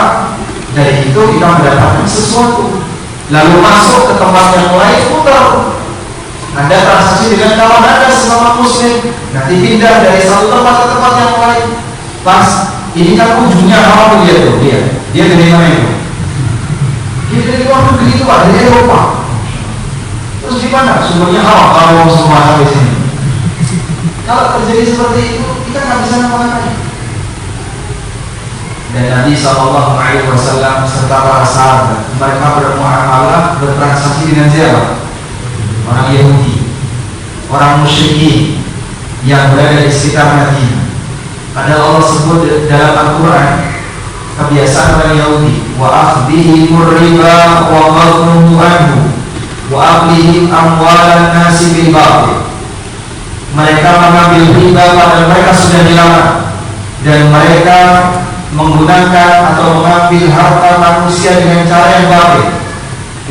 dari itu kita mendapatkan sesuatu. Lalu masuk ke tempat yang lain, putar. Anda transaksi dengan kawan Anda sesama muslim, nanti pindah dari satu tempat ke tempat yang lain. Pas ini kan ujungnya apa dia tuh? Dia dari mana itu? Dia dari luar negeri itu, Pak, dari Eropa. Terus gimana? Sumbernya haram kalau semua sampai sini. Kalau terjadi seperti itu, kita nggak bisa ngapa-ngapain. Dan Nabi SAW serta para sahabat, mereka bermuamalah, bertransaksi dengan siapa? Orang Yahudi, orang musyrikin yang berada di sekitar Madinah. Padahal Allah sebut dalam Al-Quran kebiasaan orang Yahudi, wa akhdihimur riba wa ghadnuhu anhu wa aklihim amwalan nasi bil batil. Mereka mengambil riba padahal mereka sudah dilarang, dan mereka menggunakan atau mengambil harta manusia dengan cara yang batil.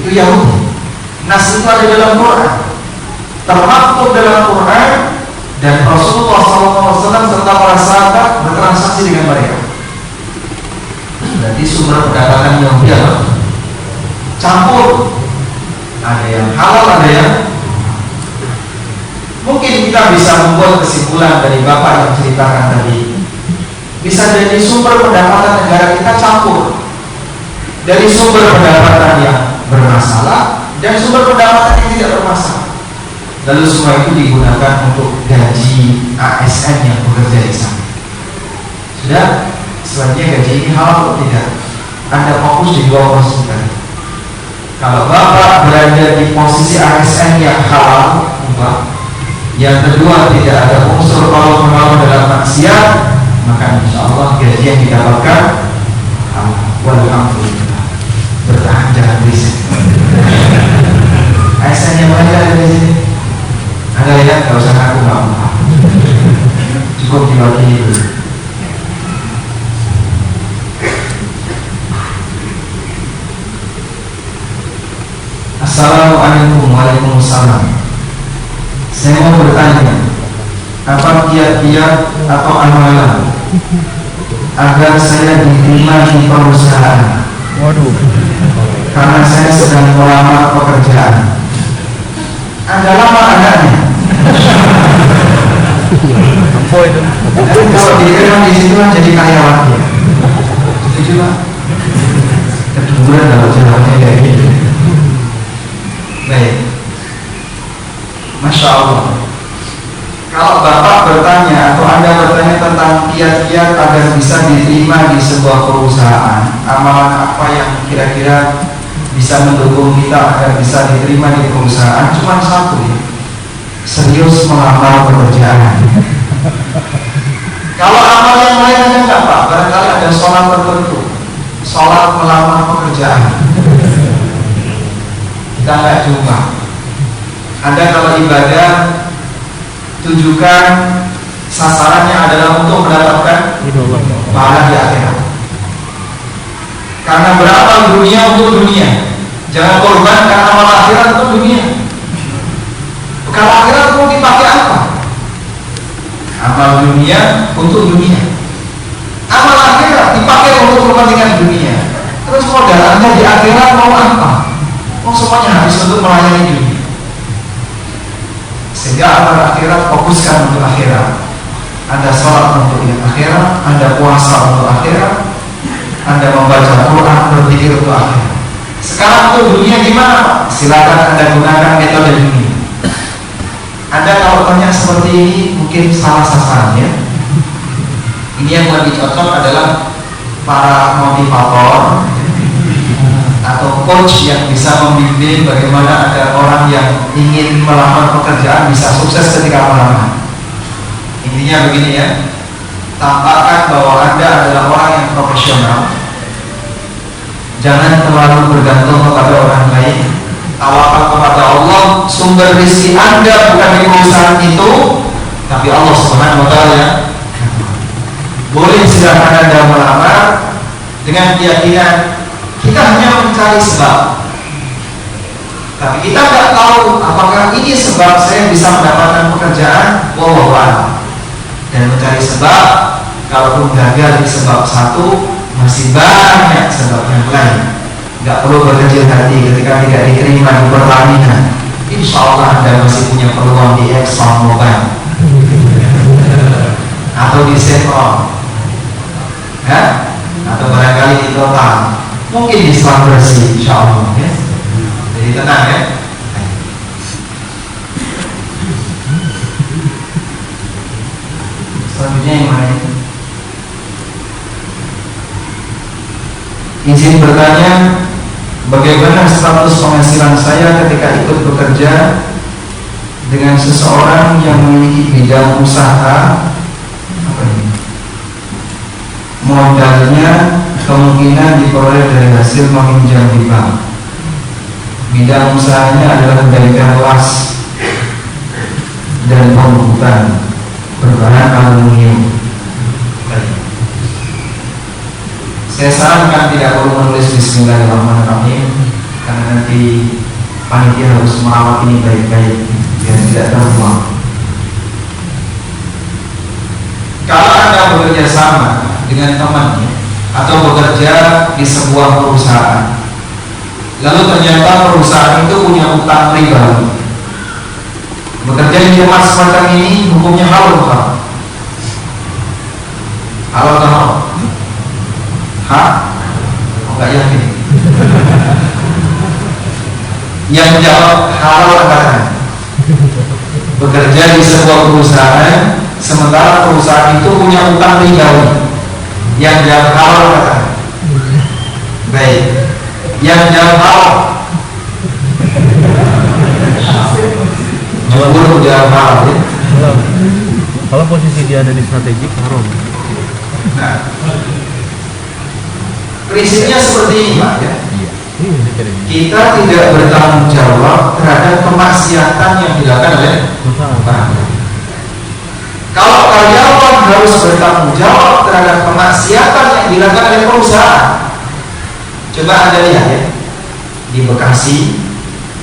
Itu Yahudi. Nas itu ada dalam Quran, termaktub dalam Quran, dan Rasulullah SAW serta para sahabat bertransaksi dengan mereka. Dan Berarti sumber pendapatan yang dia campur. Ada yang halal, ada yang mungkin kita bisa membuat kesimpulan dari Bapak yang ceritakan tadi. Bisa jadi sumber pendapatan negara kita campur. Dari sumber pendapatan yang bermasalah dan sumber pendapatan yang tidak bermasalah. Lalu semua itu digunakan untuk gaji ASN yang bekerja di sana. Sudah, selanjutnya gaji ini halal atau tidak? Anda fokus di dua posisi tadi. Kalau Bapak berada di posisi ASN yang halal, yang kedua tidak ada unsur kalau menolong dalam maksiat, maka insya Allah gaji yang didapatkan walhamdulillah. Bertahan, jangan berisik. ASN yang mana ada di sini? Anda lihat, gak usah aku, gak apa-apa, cukup diwakili dulu. Assalamualaikum. Waalaikumsalam. Saya mau bertanya, apa kiat-kiat atau amalan agar saya diterima di perusahaan? Waduh. Karena saya sedang melamar pekerjaan. Anda lama anaknya. Apa itu? Kalau diterima di situ kan jadi karyawan ya. Setuju Pak? Kedudukan kalau jawabannya kayak gitu. Baik. Masya Allah. Kalau Bapak bertanya atau Anda bertanya tentang kiat-kiat agar bisa diterima di sebuah perusahaan, amalan apa yang kira-kira bisa mendukung kita agar bisa diterima di perusahaan, cuma satu ya, serius melamar pekerjaan. Kalau amal yang lain ada nggak Pak? Barangkali ada sholat tertentu, sholat melamar pekerjaan. Kita nggak jumpa. Anda kalau ibadah tujukan sasarannya adalah untuk mendapatkan pahala di akhirat. Karena beramal dunia untuk dunia, jangan korbankan amal akhirat untuk dunia. Bekal akhirat mau dipakai apa? Amal dunia untuk dunia, amal akhirat dipakai untuk kepentingan dunia. Terus modal Anda di akhirat mau apa? Oh semuanya habis untuk melayani dunia. Sehingga amal akhirat fokuskan untuk akhirat. Anda sholat untuk yang akhirat, Anda puasa untuk akhirat, Anda membaca Quran berzikir untuk akhirat. Sekarang untuk dunia gimana Pak? Silakan Anda gunakan metode dunia. Anda kalau tanya seperti ini mungkin salah sasaran ya. Ini yang lebih cocok adalah para motivator atau coach yang bisa membimbing bagaimana agar orang yang ingin melamar pekerjaan bisa sukses ketika melamar. Intinya begini ya, tampakkan bahwa Anda adalah orang yang profesional. Jangan terlalu bergantung kepada orang lain. Tawakal kepada Allah. Sumber rezeki Anda bukan di perusahaan itu, tapi Allah Subhanahu wa Ta'ala. Boleh silakan Anda melamar dengan keyakinan kita hanya mencari sebab, tapi kita nggak tahu apakah ini sebab saya bisa mendapatkan pekerjaan. Wallahu a'lam. Dan mencari sebab, kalaupun gagal di sebab satu, masih banyak sebab yang lain. Nggak perlu berkecil hati ketika tidak diterima di pertanian. Insya Allah Anda masih punya peluang di Exxon Mobil atau di Chevron, ya? Atau barangkali di Total. Mungkin Islam bersih, insya Allah ya. Jadi tenang ya. Selanjutnya yang lain. Izin bertanya, bagaimana status penghasilan saya ketika ikut bekerja dengan seseorang yang memiliki bidang usaha? Apa ini? Modalnya kemungkinan diperoleh dari hasil meminjam di bank. Bidang usahanya adalah bengkel las dan pembuatan berbahan aluminium. Saya sarankan tidak perlu menulis Bismillahirrahmanirrahim, karena nanti panitia harus merawat ini baik-baik biar tidak terbuang. Kalau Anda bekerja sama dengan temannya atau bekerja di sebuah perusahaan, lalu ternyata perusahaan itu punya utang riba. Bekerja di tempat semacam ini hukumnya halal bukan? Halal atau haram? Hah? Oh, nggak yakin. Yang jawab halal angkatan. Bekerja di sebuah perusahaan, sementara perusahaan itu punya utang ribawi. Yang jawab halal angkatan. Baik. Yang jawab halal. Jumhur jawab halal ya. Kalau posisi dia ada di strategik haram. Nah, prinsipnya seperti ini Pak ya. Kita tidak bertanggung jawab terhadap kemaksiatan yang dilakukan oleh perusahaan. Kalau karyawan harus bertanggung jawab terhadap kemaksiatan yang dilakukan oleh perusahaan. Coba Anda lihat ya, di Bekasi,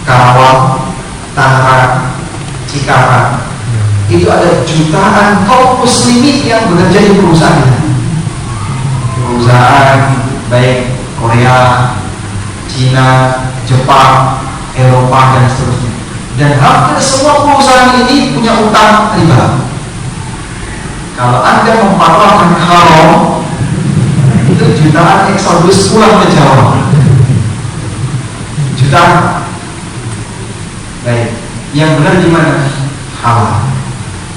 Karawang, Tangerang, Cikarang, itu ada jutaan kaum muslimin yang bekerja di perusahaan. Perusahaan baik Korea, Cina, Jepang, Eropa dan seterusnya. Dan hampir semua perusahaan ini punya utang riba. Kalau Anda memfatwakan haram, itu jutaan eksodus pulang ke Jawa. Jutaan. Baik, yang benar di mana? Halal.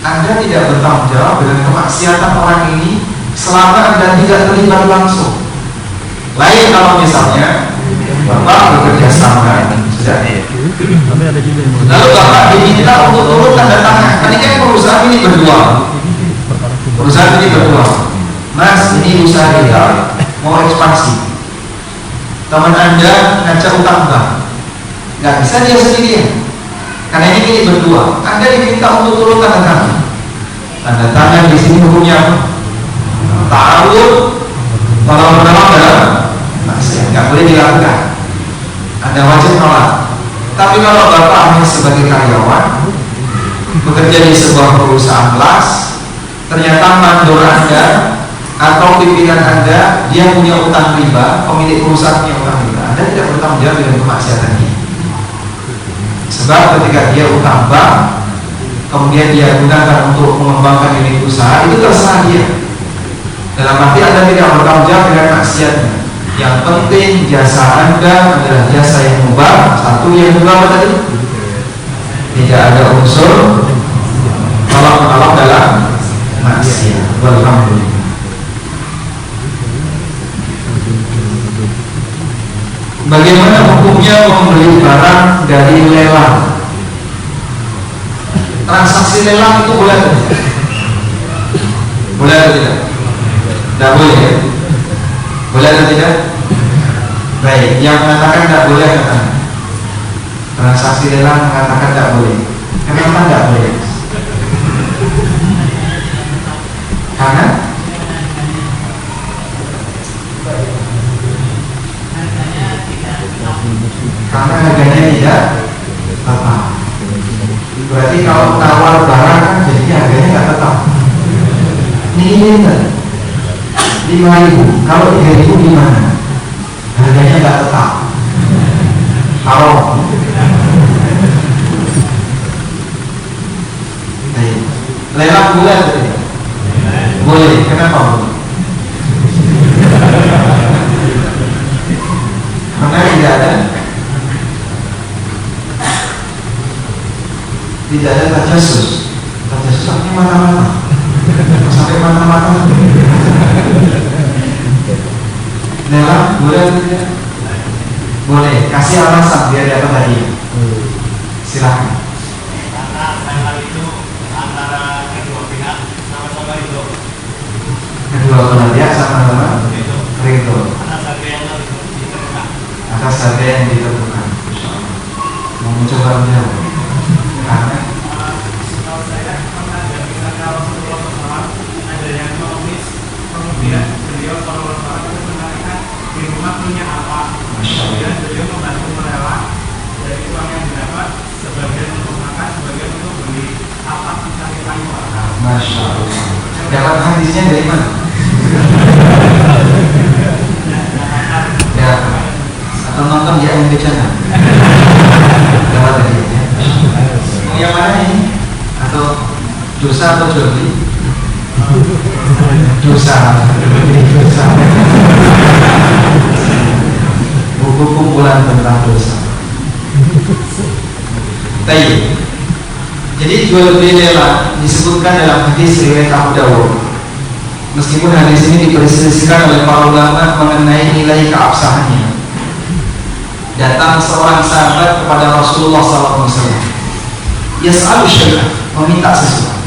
Anda tidak bertanggung jawab dengan kemaksiatan orang ini selama Anda tidak terlibat langsung. Lain kalau misalnya Bapak bekerja sama, sudah. Lalu Bapak diminta untuk turun tanda tangan. Tadi kan perusahaan ini berdua. Perusahaan ini berdua. Mas, ini usaha kita mau ekspansi. Teman Anda ngajak utang bank, nggak bisa dia sendirian. Karena ini berdua. Anda diminta untuk turun tanda tangan. Tanda tangan di sini hukumnya apa? Ta'awun kalau menolong dalam maksiat, nggak boleh dilakukan. Anda wajib nolak. Tapi kalau Bapak hanya sebagai karyawan bekerja di sebuah perusahaan kelas, ternyata mandor Anda atau pimpinan Anda dia punya utang riba, pemilik perusahaan punya utang riba, Anda tidak bertanggung jawab dengan kemaksiatan ini. Sebab ketika dia utang bank, kemudian dia gunakan untuk mengembangkan unit usaha, itu terserah dia. Dalam arti Anda tidak bertanggung jawab dengan maksiatnya. Yang penting jasa Anda adalah jasa yang mubah. Satu, yang kedua apa tadi? Tidak ada unsur tolak-menolong dalam maksiat. Alhamdulillah. Bagaimana hukumnya membeli barang dari lelang? Transaksi lelang itu boleh atau tidak? Boleh atau tidak? Tidak boleh ya? Boleh atau tidak? Baik, yang mengatakan tidak boleh katakan transaksi lelang mengatakan tidak boleh. Kenapa tidak boleh? Karena harganya tidak tetap. Berarti kalau tawar barang kan jadi harganya tidak tetap. Ini 5.000, kalau 3.000 gimana? Harganya tidak tetap. Haram. Lelang boleh atau tidak? Boleh. Kenapa boleh? Karena tidak ada tajasus. Tajasus artinya mata-mata. Sampai mata-mata. Lelang boleh atau tidak? Boleh. Kasih alasan biar dapat hadiah. Silakan. Kedua belah pihak sama-sama ridho atas harga yang ditentukan. Mau mencoba menjawab karena ada yang mengemis, kemudian beliau kalau menanyakan di rumah punya apa, kemudian beliau membantu melewat dari uang yang didapat sebagian untuk makan, sebagian untuk beli apa cari kayu bakar. Masya Allah. Dapat hadisnya dari mana? atau nonton di AMD Channel. Lewat tadi ya. Mau yang mana ini? Atau dosa atau jual beli? Dosa. Buku kumpulan tentang dosa. Baik. Jadi jual beli lelang disebutkan dalam hadis riwayat Abu Dawud. Meskipun hadis ini diperselisihkan oleh para ulama mengenai nilai keabsahannya. Datang seorang sahabat kepada Rasulullah SAW. Yas'alu syai'an, meminta sesuatu.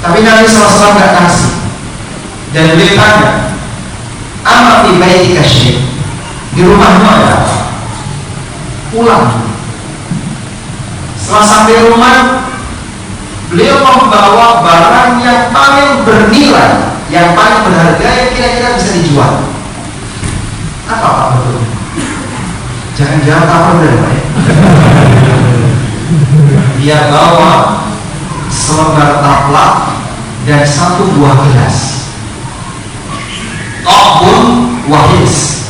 Tapi Nabi SAW tidak kasih. Dan beliau tanya, "Amma fi baitika syai'?" Di rumahmu ada apa? Pulang. Setelah sampai rumah, beliau membawa barang yang paling bernilai, yang paling berharga, yang kira-kira bisa dijual. Apa Pak betulnya? Jangan-jangan apa berapa ya? Dia bawa selembar taplak dan satu buah gelas. Tokbun wahis.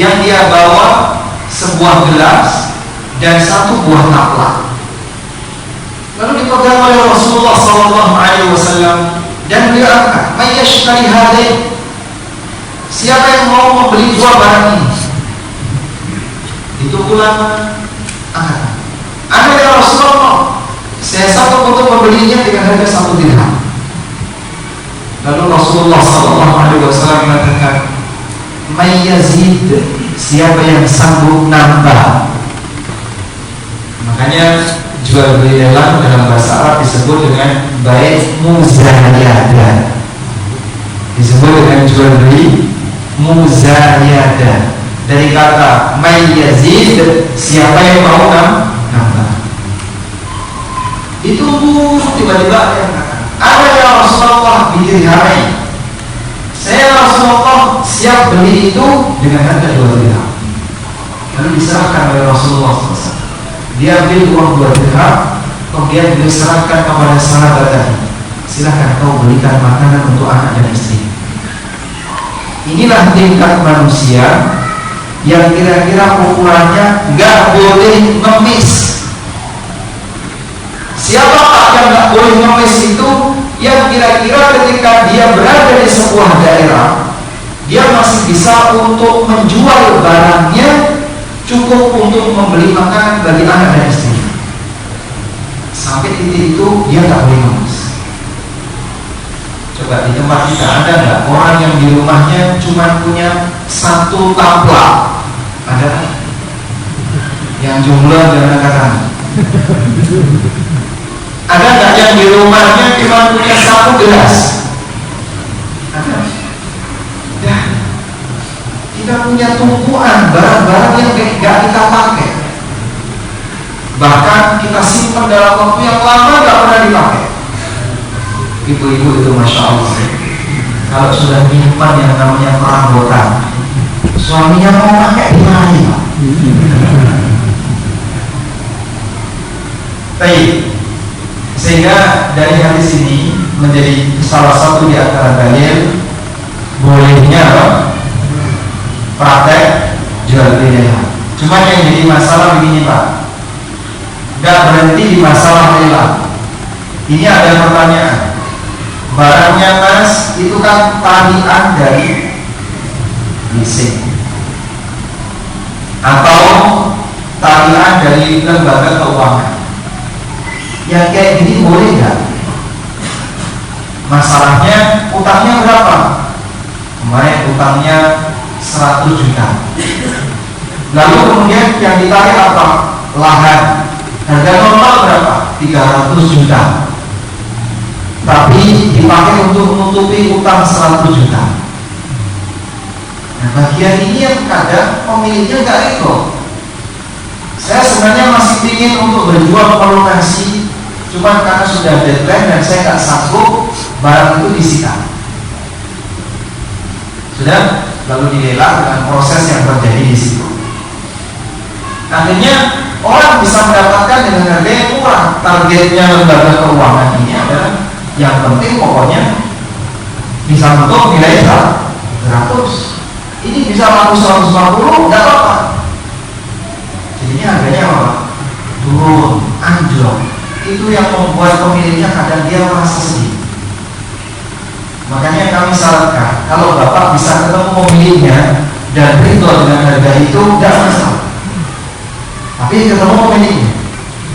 Yang dia bawa sebuah gelas dan satu buah taplak. Lalu dipegang oleh Rasulullah SAW dan beliau angkat, "Mayyashtari hadain?" Siapa yang mau membeli dua barang ini? Itu ulama angkat. Ada ya Rasulullah, saya satu untuk membelinya dengan harga 1 dirham. Lalu Rasulullah SAW mengatakan, "Mayyazid?" Siapa yang sanggup nambah? Makanya jual beli lelang dalam bahasa Arab disebut dengan bai' muzayadah. Disebut dengan jual beli muzayadah. Dari kata mayyazid, siapa yang mau nambah. Ditunggu tiba-tiba ada ya Rasulullah bidirhamai. Saya Rasulullah siap beli itu dengan harga 2 dirham. Lalu diserahkan oleh Rasulullah SAW. Dia ambil uang 2 dirham, kemudian diserahkan kepada sahabat tadi. Silahkan kau belikan makanan untuk anak dan istri. Inilah tingkat manusia yang kira-kira ukurannya nggak boleh ngemis. Siapa Pak yang nggak boleh ngemis itu? Yang kira-kira ketika dia berada di sebuah daerah, dia masih bisa untuk menjual barangnya, cukup untuk membeli makanan bagi anak dan istri. Sampai titik itu dia nggak boleh ngemis. Coba di tempat kita ada nggak orang yang di rumahnya cuma punya 1 taplak? Ada? Yang jumlah dan angkatan. Ada nggak yang di rumahnya cuma punya 1 gelas? Ada? Ya. Kita punya tumpuan barang-barang yang nggak kita pakai. Bahkan kita simpan dalam waktu yang lama nggak pernah dipakai. Ibu-ibu itu Masya Allah, kalau sudah menyimpan yang namanya perabotan, suaminya mau pakai dimana Pak? Baik. Sehingga dari hadis ini menjadi salah satu di antara dalil bolehnya praktek jual beli lelang. Cuma yang jadi masalah begini Pak, nggak berhenti di masalah lelang. Ini ada pertanyaan, barangnya Mas itu kan tarian dari leasing atau tarian dari lembaga keuangan. Yang kayak gini boleh nggak? Masalahnya utangnya berapa? Kemarin utangnya 100 juta. Lalu kemudian yang ditarik apa? Lahan. Harga normal berapa? 300 juta. Tapi dipakai untuk menutupi utang 100 juta. Nah, bagian ini yang kadang pemiliknya nggak ego. Saya sebenarnya masih ingin untuk berjuang melunasi, cuma karena sudah deadline dan saya nggak sanggup, barang itu disita. Sudah, lalu dilelang dengan proses yang terjadi di situ. Akhirnya orang bisa mendapatkan dengan harga yang murah. Targetnya lembaga keuangan ini adalah yang penting pokoknya bisa bentuk nilai 100. ini bisa laku 150, nggak apa-apa. Jadinya harganya apa? Turun, anjlok. Itu yang membuat pemiliknya kadang dia merasa sedih. Makanya kami sarankan, kalau Bapak bisa ketemu pemiliknya dan ridho dengan harga itu, tidak masalah. Tapi ketemu pemiliknya,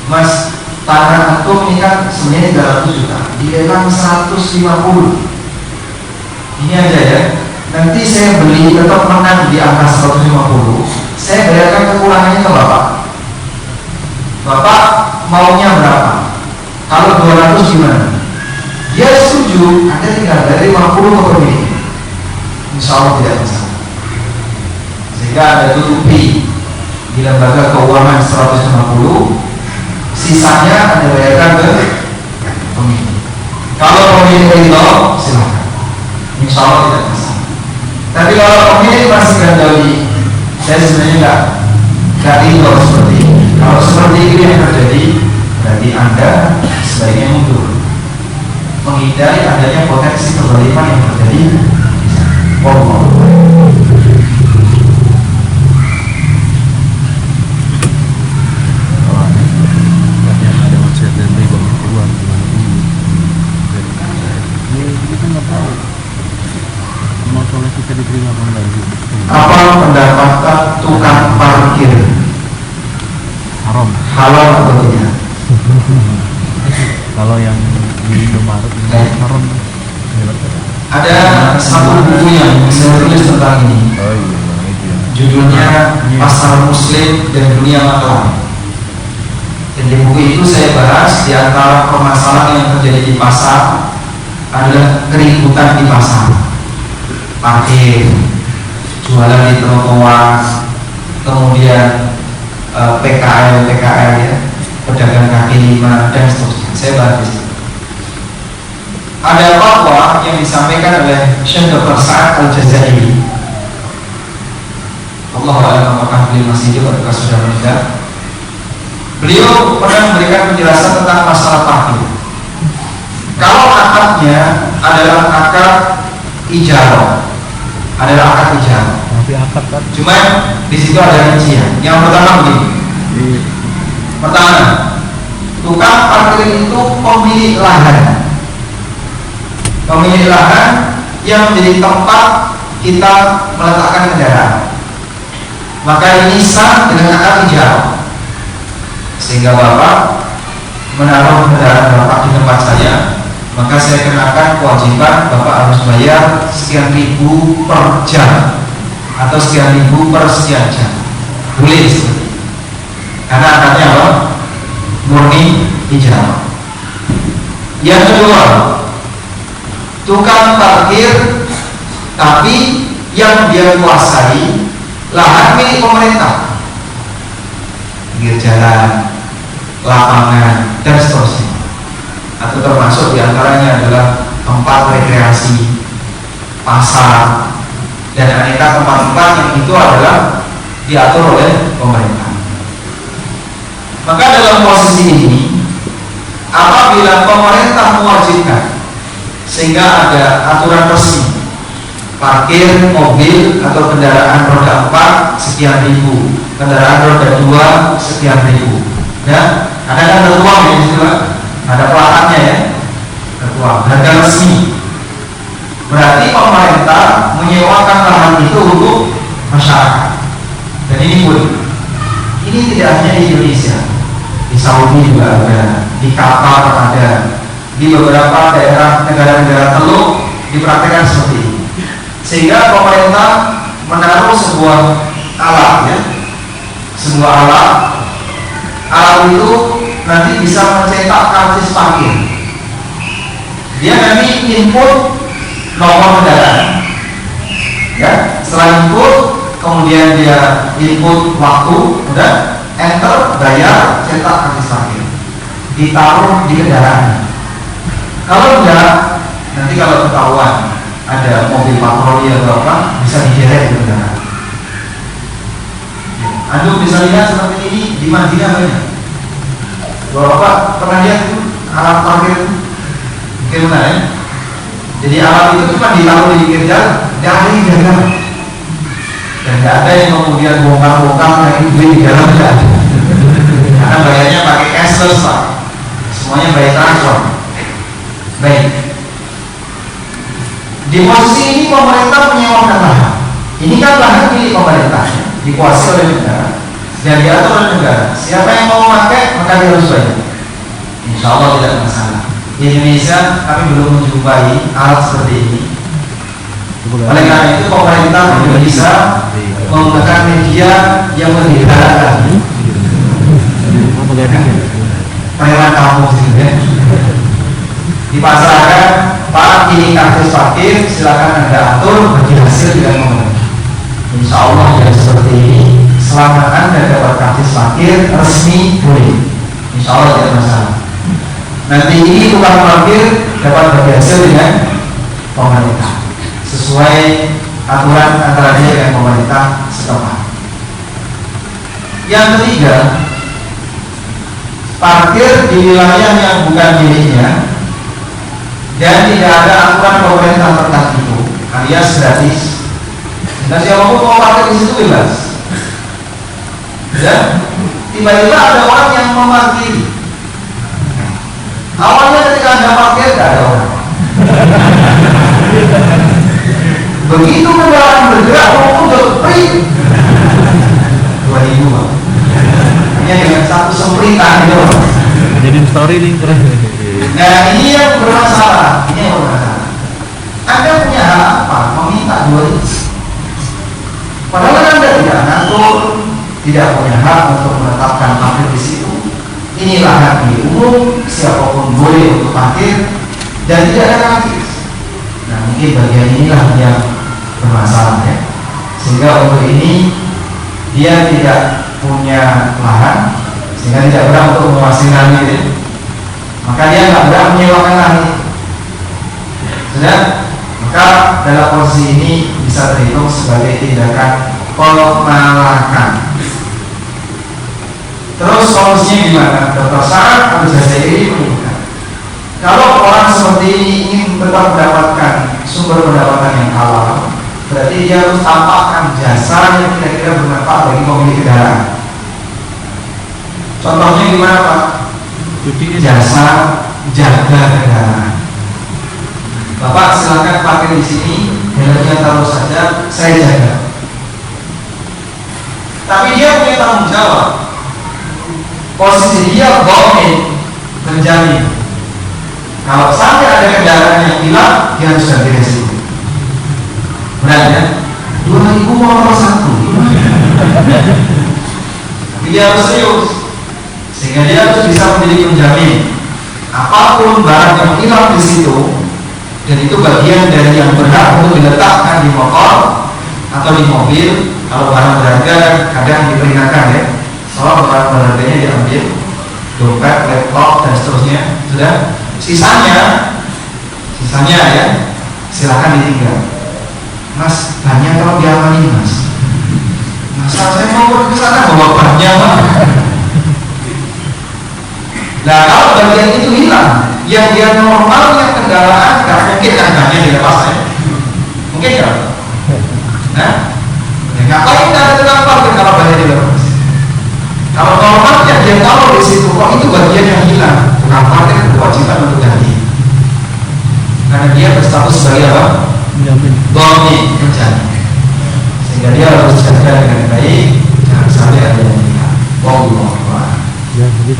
Mas, tanah antum ini kan sebenarnya 300 juta, dilelang 150. Ini aja ya. Nanti saya beli tetap menang di angka 150. Saya bayarkan kekurangannya ke Bapak. Bapak maunya berapa? Kalau 200 gimana? Dia setuju, Anda tinggal dari 50 ke pemilik. Insya Allah tidak masalah. Sehingga Anda tutupi di lembaga keuangan 150, sisanya Anda bayarkan ke pemilik. Kalau pemilik ridho, silakan. Insya Allah tidak masalah. Tapi kalau pemilik masih gandoli, saya sebenarnya nggak ridho seperti ini. Kalau seperti itu yang terjadi, berarti Anda sebaiknya mundur, menghindari adanya potensi kezaliman yang terjadi. Wallahu ada wasiat dan riba keluar gimana ini kita nggak tahu mau soleh kita diterima apa enggak. Apa pendapat tukang parkir? Haram Halal atau tidak? kalau yang di Indomaret ini haram. Ada satu buku yang saya tulis tentang ini. Oh iya, itu ya. Judulnya Pasar Muslim dan Dunia Maklar. Dan di buku itu saya bahas di antara permasalahan yang terjadi di pasar adalah keributan di pasar, parkir, jualan di trotoar, kemudian PKL ya, pedagang kaki lima dan seterusnya. Saya bahas di situ. Ada fatwa yang disampaikan oleh Syekh Dr. Sa'ad Al-Jazairi. Allah a'lam apakah beliau masih hidup atau sudah meninggal. Beliau pernah memberikan penjelasan tentang masalah parkir. Kalau akadnya adalah akad ijarah, Tapi akad kan cuma di situ ada rincian. Yang pertama begini. Pertama, tukang parkir itu pemilik lahan. Pemilik lahan yang menjadi tempat kita meletakkan kendaraan. Maka ini sah dengan akad ijarah. Sehingga Bapak menaruh kendaraan Bapak di tempat saya, maka saya kenakan kewajiban Bapak harus bayar sekian ribu per jam atau sekian ribu per sekian jam. Boleh seperti itu. Karena akadnya apa? Murni ijarah. Yang kedua, tukang parkir tapi yang dia kuasai lahan milik pemerintah, pinggir jalan, lapangan dan seterusnya, atau termasuk diantaranya adalah tempat rekreasi, pasar dan aneka tempat-tempat yang itu adalah diatur oleh pemerintah. Maka dalam posisi ini, apabila pemerintah mewajibkan sehingga ada aturan resmi, parkir mobil atau kendaraan roda 4 sekian ribu, kendaraan roda 2 sekian ribu, ya, ada uang ya, istilah, ada pelakannya ya, tertuang, harga resmi. Berarti pemerintah menyewakan lahan itu untuk masyarakat. Dan ini pun, ini tidak hanya di Indonesia, di Saudi juga ada, di Qatar ada, di beberapa daerah negara-negara Teluk dipraktikkan seperti ini. Sehingga pemerintah menaruh sebuah alat ya, sebuah alat itu nanti bisa mencetak karcis parkir. Dia nanti input nomor kendaraan, ya. Setelah input, kemudian dia input waktu, udah enter, bayar, cetak karcis parkir, ditaruh di kendaraan. Kalau enggak, nanti kalau ketahuan ada mobil patroli atau apa, bisa diderek di kendaraan. Anda bisa lihat seperti ini di Madinah banyak. Bapak pernah lihat itu alat parkir gimana ya? Jadi alat itu cuma ditaruh di pinggir jalan, nggak ada yang jaga. Dan nggak ada yang kemudian bongkar-bongkar naik duit di dalam, nggak ada. Karena bayarnya pakai cashless Pak, semuanya bayar transfer. Baik, di posisi ini pemerintah menyewakan lahan. Ini kan lahan milik pemerintah, dikuasai oleh negara dan diatur oleh negara. Siapa yang mau pakai maka dia harus bayar. Insya Allah tidak masalah. Di Indonesia kami belum menjumpai alat seperti ini. Oleh karena itu pemerintah juga bisa menggunakan media yang lebih halal. Preman kampung sih ya. Dipasarkan, Pak ini kartu parkir, silakan Anda atur bagi hasil dengan pemerintah. Insya Allah yang seperti ini selama Anda dapat kartu parkir resmi boleh. Insya Allah tidak masalah. Nanti ini tukang parkir dapat bagi hasil dengan pemerintah sesuai aturan antara dia dengan pemerintah setempat. Yang ketiga, parkir di wilayah yang bukan miliknya dan tidak ada aturan pemerintah tentang itu, alias gratis. Dan siapapun mau parkir di situ bebas. Dan tiba-tiba ada orang yang memarkiri. Awalnya ketika Anda parkir tidak ada orang. Begitu kendaraan bergerak udah prit 2000 Pak. Hanya dengan satu sempritan itu. Jadi story nih. Nah ini yang bermasalah. Ini yang bermasalah. Anda punya hak apa? Meminta 2.000. Padahal Anda tidak ngatur, tidak punya hak untuk menetapkan parkir di situ. Ini lahan milik umum, siapapun boleh untuk parkir dan tidak ada gratis. Nah mungkin bagian inilah yang bermasalah ya. Sehingga untuk ini dia tidak punya lahan, sehingga tidak berhak untuk menguasai lahan itu. Maka dia tidak berhak menyewakan lahan itu. Sudah? Maka dalam posisi ini bisa terhitung sebagai tindakan pemalakan. Terus solusinya gimana? Dr. Syaraf Abu Jazairi menyebutkan, kalau orang seperti ini ingin tetap mendapatkan sumber pendapatan yang halal, berarti dia harus tampakkan jasa yang kira-kira bermanfaat bagi pemilik kendaraan. Contohnya gimana Pak? Jasa jaga kendaraan. Bapak silakan parkir di sini, helmnya taruh saja, saya jaga. Tapi dia punya tanggung jawab. Posisi dia bohong, menjamin. Kalau sampai ada kendaraan yang hilang, dia harus ganti resiko. Benar ya? 2.000 motor 1. Tapi dia harus serius, sehingga dia harus bisa menjadi penjamin. Apapun barang yang hilang di situ, dan itu bagian dari yang berhak untuk diletakkan di motor atau di mobil. Kalau barang berharga kadang diperingatkan ya, soal barang berharganya diambil, dompet, laptop dan seterusnya. Sudah, sisanya ya silakan ditinggal. Mas, banyak kalau diamalin Mas. Masa saya mau ke sana bawa banyak Pak. Nah kalau bagian itu hilang, yang dia normalnya kendaraan nggak mungkin harganya dilepas ya. Mungkin ya. Nah, ngapain kita ada tukang parkir kalau banyak dilepas? Kalau normalnya dia tahu di situ kok itu bagian yang hilang, tukang parkir berkewajiban untuk ganti. Karena dia berstatus sebagai apa? Domi penjamin. Sehingga dia harus jaga dengan baik, jangan sampai ada yang hilang. Wallah. Ya, tapi.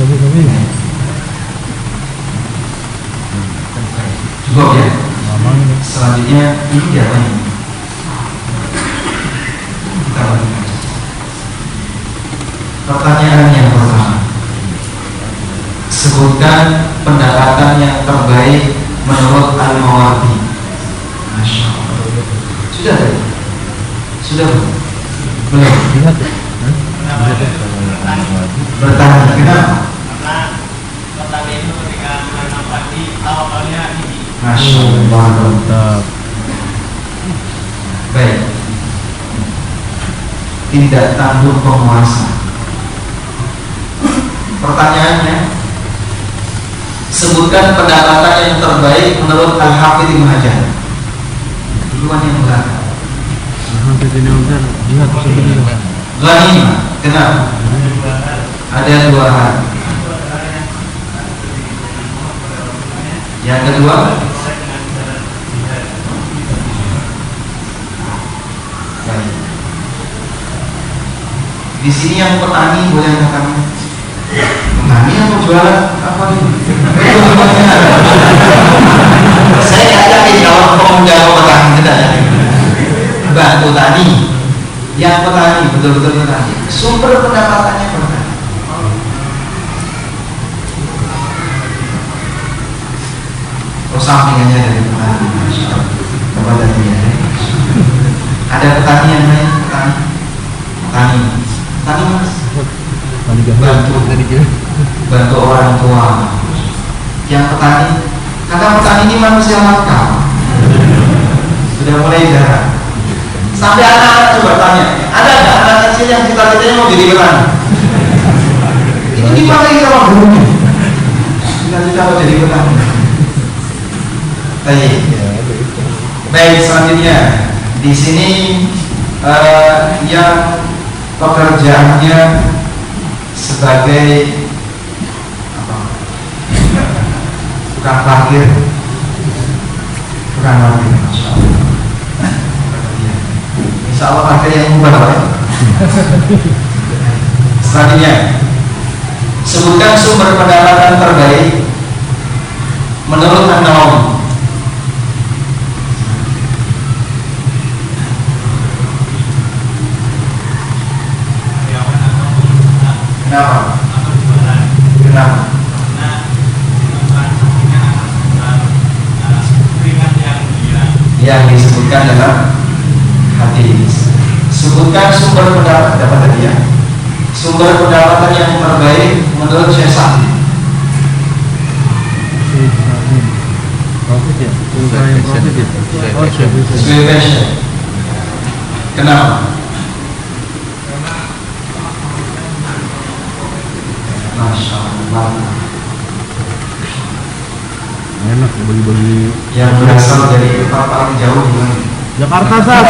Cukup ya. Selanjutnya ini apa ini? Kita lanjutkan. Pertanyaan yang pertama, sebutkan pendapatan yang terbaik menurut Al-Mawardi. Masya Allah. Sudah tadi? Sudah belum? Bertanya kenapa? Karena itu ketika menempati awalnya ini. Masya Allah. Baik. Tidak tanggung penguasa. Pertanyaannya, sebutkan pendapatan yang terbaik menurut Al-Hafidh Ibnu Hajar. Duluan yang belakang. sampai sini udah jihad sebenarnya. Ghanimah. Kenapa? Ada 2 hal. Yang kedua, di sini yang petani boleh katakan petani yang mau jualan apa nih? Saya nggak yakin kalau mau menjawab petani tidak ya. Bantu tani, yang petani betul-betul petani. Sumber pendapatannya petani. Oh, sampingannya dari petani, kepada dia. Ada petani yang lain, petani mas, bantu orang tua. Yang petani, kata petani ini manusia nakal, sudah mulai jarang. Sampai anak-anak coba tanya, ada nggak anak kecil yang cita-citanya mau jadi petani? Ini dipakai sama gurunya, cita-cita mau jadi petani. Baik, selanjutnya di sini yang pekerjaannya sebagai apa? Tukang parkir, Insya Allah parkir yang mubah, Pak. Selanjutnya, sebutkan sumber pendapatan terbaik menurut An-Nawawi. Kenapa? Yang disebutkan dalam hadis. Sebutkan sumber pendapatan tadi ya. Sumber pendapatan yang terbaik menurut Syekh Sa'di. Profit ya? Profit ya? Kenapa? Masya Allah. Enak bagi-bagi. Yang berasal dari kota paling jauh di mana? Jakarta sah.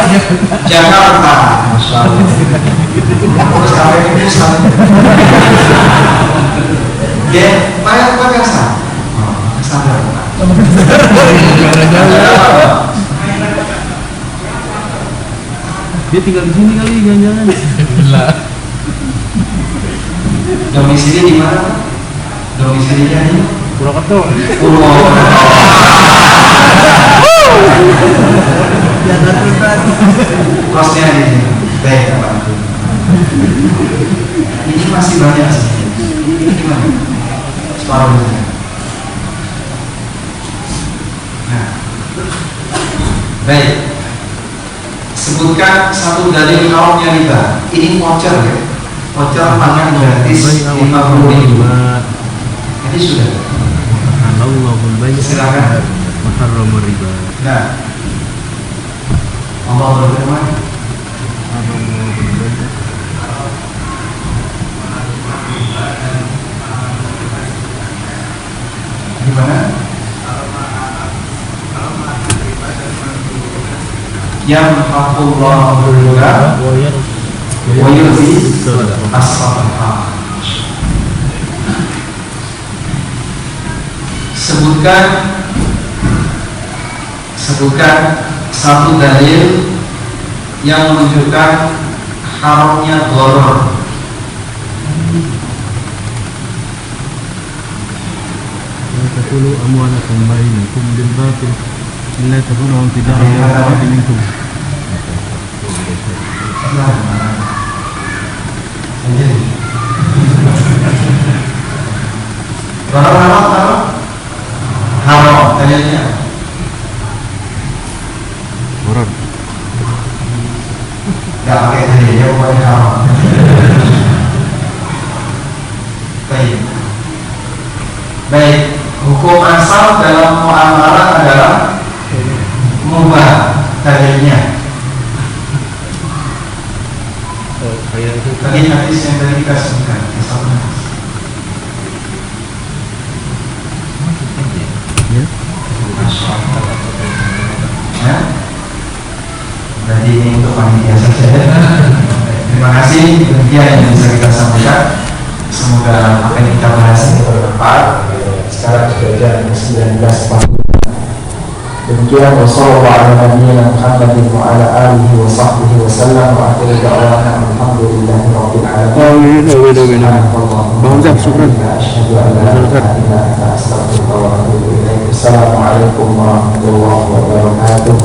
Jakarta. Masya Allah. Terus sampai ke pusat. Dia bayar pakai sah. Sadar. Dia tinggal di sini kali jangan-jangan. Domisili di mana? Domisilinya di Purwokerto. Kosnya di sini. Baik, Pak. Ini masih banyak sih. Ini gimana? Separuhnya. Nah, baik. Sebutkan satu dalil kaumnya riba. Ini voucher ya. Voucher makan gratis 50.000. Ini sudah. Allahul baik. Silakan. Maharram riba. Nah, Allah berfirman, gimana? Yang Allah berdoa, wa yurfi as-sadaqah. Sebutkan satu dalil yang menunjukkan haramnya gharar. La taqulu amwalakum bainakum bil batil illa takunu tijaratan minkum. Haram dalilnya. Gharar. Gak pakai dalilnya, pokoknya haram. Baik, hukum asal dalam muamalah adalah mubah dalilnya. Tadi hadis yang tadi kita sebutkan, ya. Berarti ini untuk panitia saja. Terima kasih, demikian yang bisa kita sampaikan. Semoga apa yang kita bahas ini bermanfaat. Sekarang sudah jam 19.40. Demikian wassalamualaikum warahmatullahi wabarakatuh.